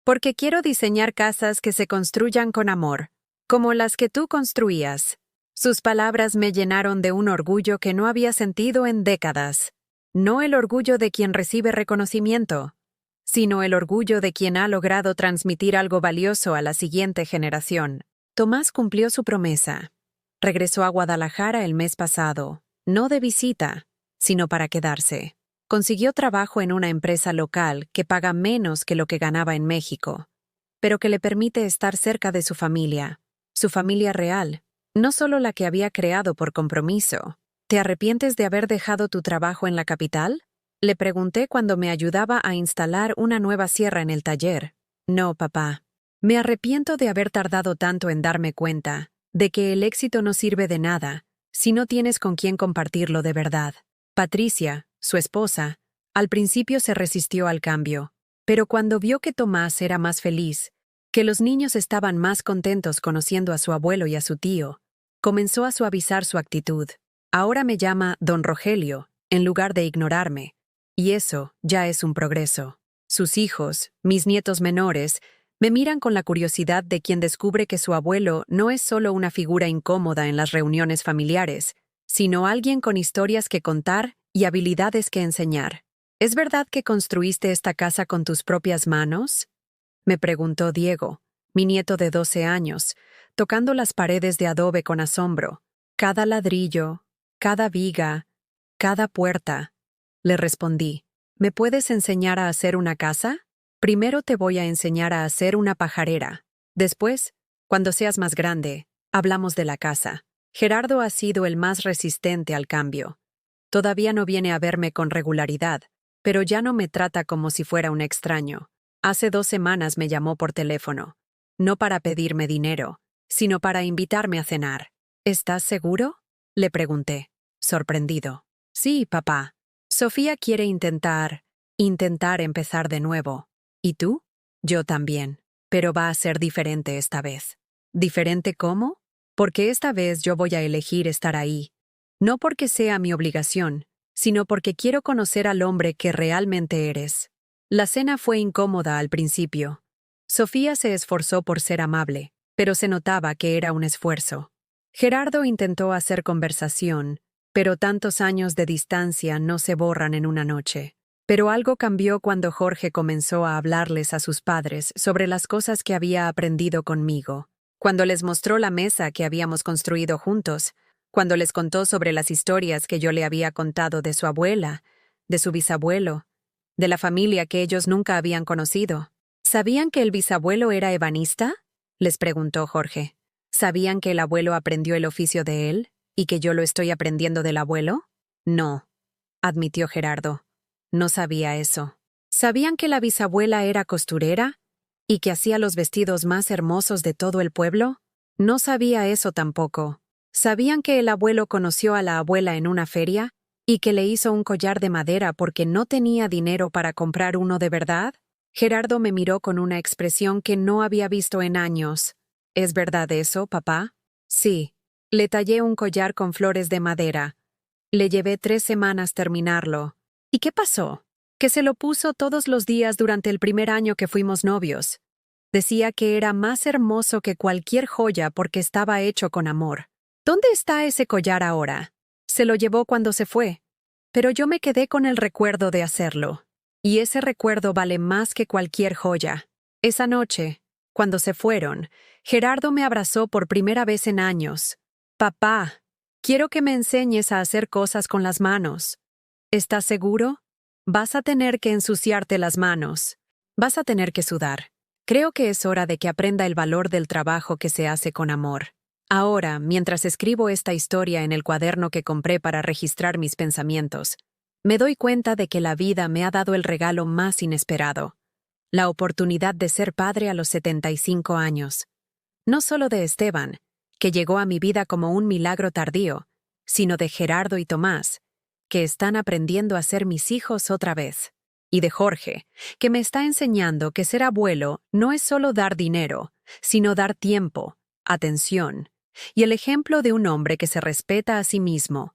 «Porque quiero diseñar casas que se construyan con amor, como las que tú construías». Sus palabras me llenaron de un orgullo que no había sentido en décadas. No el orgullo de quien recibe reconocimiento, sino el orgullo de quien ha logrado transmitir algo valioso a la siguiente generación. Tomás cumplió su promesa. Regresó a Guadalajara el mes pasado, no de visita, sino para quedarse. Consiguió trabajo en una empresa local que paga menos que lo que ganaba en México, pero que le permite estar cerca de su familia real, no solo la que había creado por compromiso. ¿Te arrepientes de haber dejado tu trabajo en la capital?, le pregunté cuando me ayudaba a instalar una nueva sierra en el taller. No, papá. Me arrepiento de haber tardado tanto en darme cuenta de que el éxito no sirve de nada si no tienes con quién compartirlo de verdad. Patricia, su esposa, al principio se resistió al cambio, pero cuando vio que Tomás era más feliz, que los niños estaban más contentos conociendo a su abuelo y a su tío, comenzó a suavizar su actitud. Ahora me llama Don Rogelio, en lugar de ignorarme. Y eso ya es un progreso. Sus hijos, mis nietos menores, me miran con la curiosidad de quien descubre que su abuelo no es solo una figura incómoda en las reuniones familiares, sino alguien con historias que contar y habilidades que enseñar. ¿Es verdad que construiste esta casa con tus propias manos?, me preguntó Diego, mi nieto de 12 años, tocando las paredes de adobe con asombro. Cada ladrillo, cada viga, cada puerta. Le respondí, ¿me puedes enseñar a hacer una casa? Primero te voy a enseñar a hacer una pajarera. Después, Cuando seas más grande, hablamos de la casa. Gerardo ha sido el más resistente al cambio. Todavía no viene a verme con regularidad, pero ya no me trata como si fuera un extraño. Hace 2 semanas me llamó por teléfono. No para pedirme dinero, sino para invitarme a cenar. ¿Estás seguro?, le pregunté, sorprendido. Sí, papá. Sofía quiere intentar empezar de nuevo. ¿Y tú? Yo también. Pero va a ser diferente esta vez. ¿Diferente cómo? Porque esta vez yo voy a elegir estar ahí. No porque sea mi obligación, sino porque quiero conocer al hombre que realmente eres. La cena fue incómoda al principio. Sofía se esforzó por ser amable, pero se notaba que era un esfuerzo. Gerardo intentó hacer conversación, pero tantos años de distancia no se borran en una noche. Pero algo cambió cuando Jorge comenzó a hablarles a sus padres sobre las cosas que había aprendido conmigo. Cuando les mostró la mesa que habíamos construido juntos, cuando les contó sobre las historias que yo le había contado de su abuela, de su bisabuelo, de la familia que ellos nunca habían conocido. ¿Sabían que el bisabuelo era ebanista?, les preguntó Jorge. ¿Sabían que el abuelo aprendió el oficio de él y que yo lo estoy aprendiendo del abuelo? No, admitió Gerardo. No sabía eso. ¿Sabían que la bisabuela era costurera y que hacía los vestidos más hermosos de todo el pueblo? No sabía eso tampoco. ¿Sabían que el abuelo conoció a la abuela en una feria y que le hizo un collar de madera porque no tenía dinero para comprar uno de verdad? Gerardo me miró con una expresión que no había visto en años. ¿Es verdad eso, papá? Sí. Le tallé un collar con flores de madera. Le llevé 3 semanas terminarlo. ¿Y qué pasó? Que se lo puso todos los días durante el primer año que fuimos novios. Decía que era más hermoso que cualquier joya porque estaba hecho con amor. ¿Dónde está ese collar ahora? Se lo llevó cuando se fue. Pero yo me quedé con el recuerdo de hacerlo. Y ese recuerdo vale más que cualquier joya. Esa noche, cuando se fueron, Gerardo me abrazó por primera vez en años. Papá, quiero que me enseñes a hacer cosas con las manos. ¿Estás seguro? Vas a tener que ensuciarte las manos. Vas a tener que sudar. Creo que es hora de que aprenda el valor del trabajo que se hace con amor. Ahora, mientras escribo esta historia en el cuaderno que compré para registrar mis pensamientos, me doy cuenta de que la vida me ha dado el regalo más inesperado. La oportunidad de ser padre a los 75 años. No solo de Esteban, que llegó a mi vida como un milagro tardío, sino de Gerardo y Tomás, que están aprendiendo a ser mis hijos otra vez. Y de Jorge, que me está enseñando que ser abuelo no es solo dar dinero, sino dar tiempo, atención, y el ejemplo de un hombre que se respeta a sí mismo.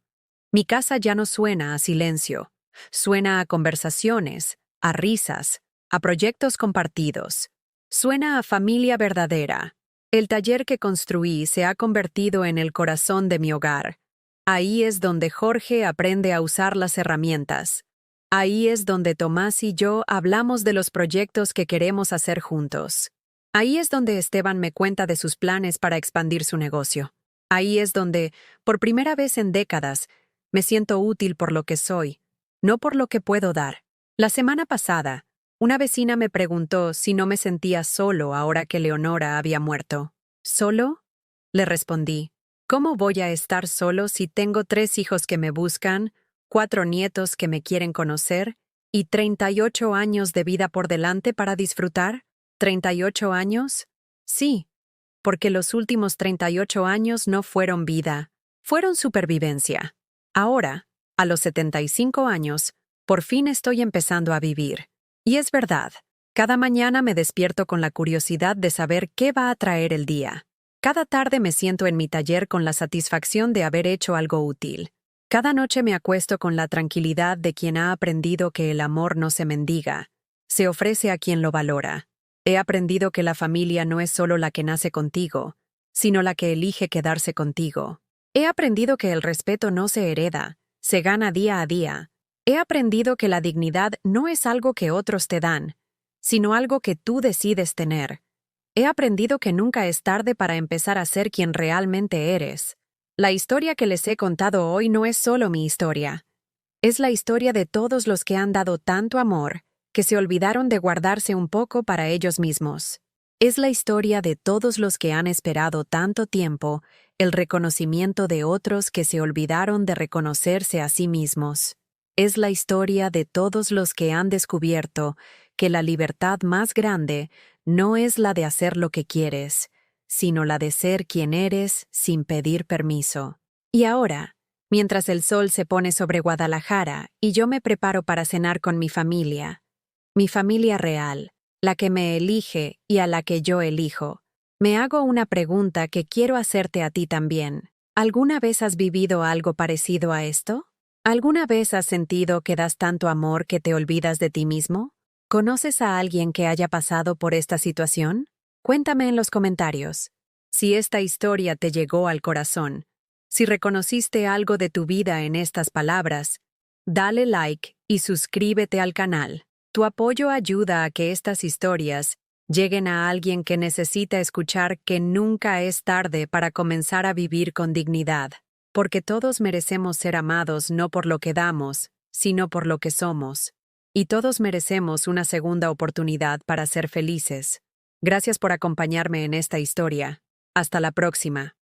Mi casa ya no suena a silencio, suena a conversaciones, a risas, a proyectos compartidos. Suena a familia verdadera. El taller que construí se ha convertido en el corazón de mi hogar. Ahí es donde Jorge aprende a usar las herramientas. Ahí es donde Tomás y yo hablamos de los proyectos que queremos hacer juntos. Ahí es donde Esteban me cuenta de sus planes para expandir su negocio. Ahí es donde, por primera vez en décadas, me siento útil por lo que soy, no por lo que puedo dar. La semana pasada, una vecina me preguntó si no me sentía solo ahora que Leonora había muerto. ¿Solo?, le respondí. ¿Cómo voy a estar solo si tengo 3 hijos que me buscan, 4 nietos que me quieren conocer y 38 años de vida por delante para disfrutar? ¿38 años? Sí, porque los últimos 38 años no fueron vida, fueron supervivencia. Ahora, a los 75 años, por fin estoy empezando a vivir. Y es verdad, cada mañana me despierto con la curiosidad de saber qué va a traer el día. Cada tarde me siento en mi taller con la satisfacción de haber hecho algo útil. Cada noche me acuesto con la tranquilidad de quien ha aprendido que el amor no se mendiga, se ofrece a quien lo valora. He aprendido que la familia no es solo la que nace contigo, sino la que elige quedarse contigo. He aprendido que el respeto no se hereda, se gana día a día. He aprendido que la dignidad no es algo que otros te dan, sino algo que tú decides tener. He aprendido que nunca es tarde para empezar a ser quien realmente eres. La historia que les he contado hoy no es solo mi historia. Es la historia de todos los que han dado tanto amor que se olvidaron de guardarse un poco para ellos mismos. Es la historia de todos los que han esperado tanto tiempo el reconocimiento de otros que se olvidaron de reconocerse a sí mismos. Es la historia de todos los que han descubierto que la libertad más grande no es la de hacer lo que quieres, sino la de ser quien eres sin pedir permiso. Y ahora, mientras el sol se pone sobre Guadalajara y yo me preparo para cenar con mi familia real, la que me elige y a la que yo elijo, me hago una pregunta que quiero hacerte a ti también. ¿Alguna vez has vivido algo parecido a esto? ¿Alguna vez has sentido que das tanto amor que te olvidas de ti mismo? ¿Conoces a alguien que haya pasado por esta situación? Cuéntame en los comentarios. Si esta historia te llegó al corazón, si reconociste algo de tu vida en estas palabras, dale like y suscríbete al canal. Tu apoyo ayuda a que estas historias lleguen a alguien que necesita escuchar que nunca es tarde para comenzar a vivir con dignidad, porque todos merecemos ser amados no por lo que damos, sino por lo que somos. Y todos merecemos una segunda oportunidad para ser felices. Gracias por acompañarme en esta historia. Hasta la próxima.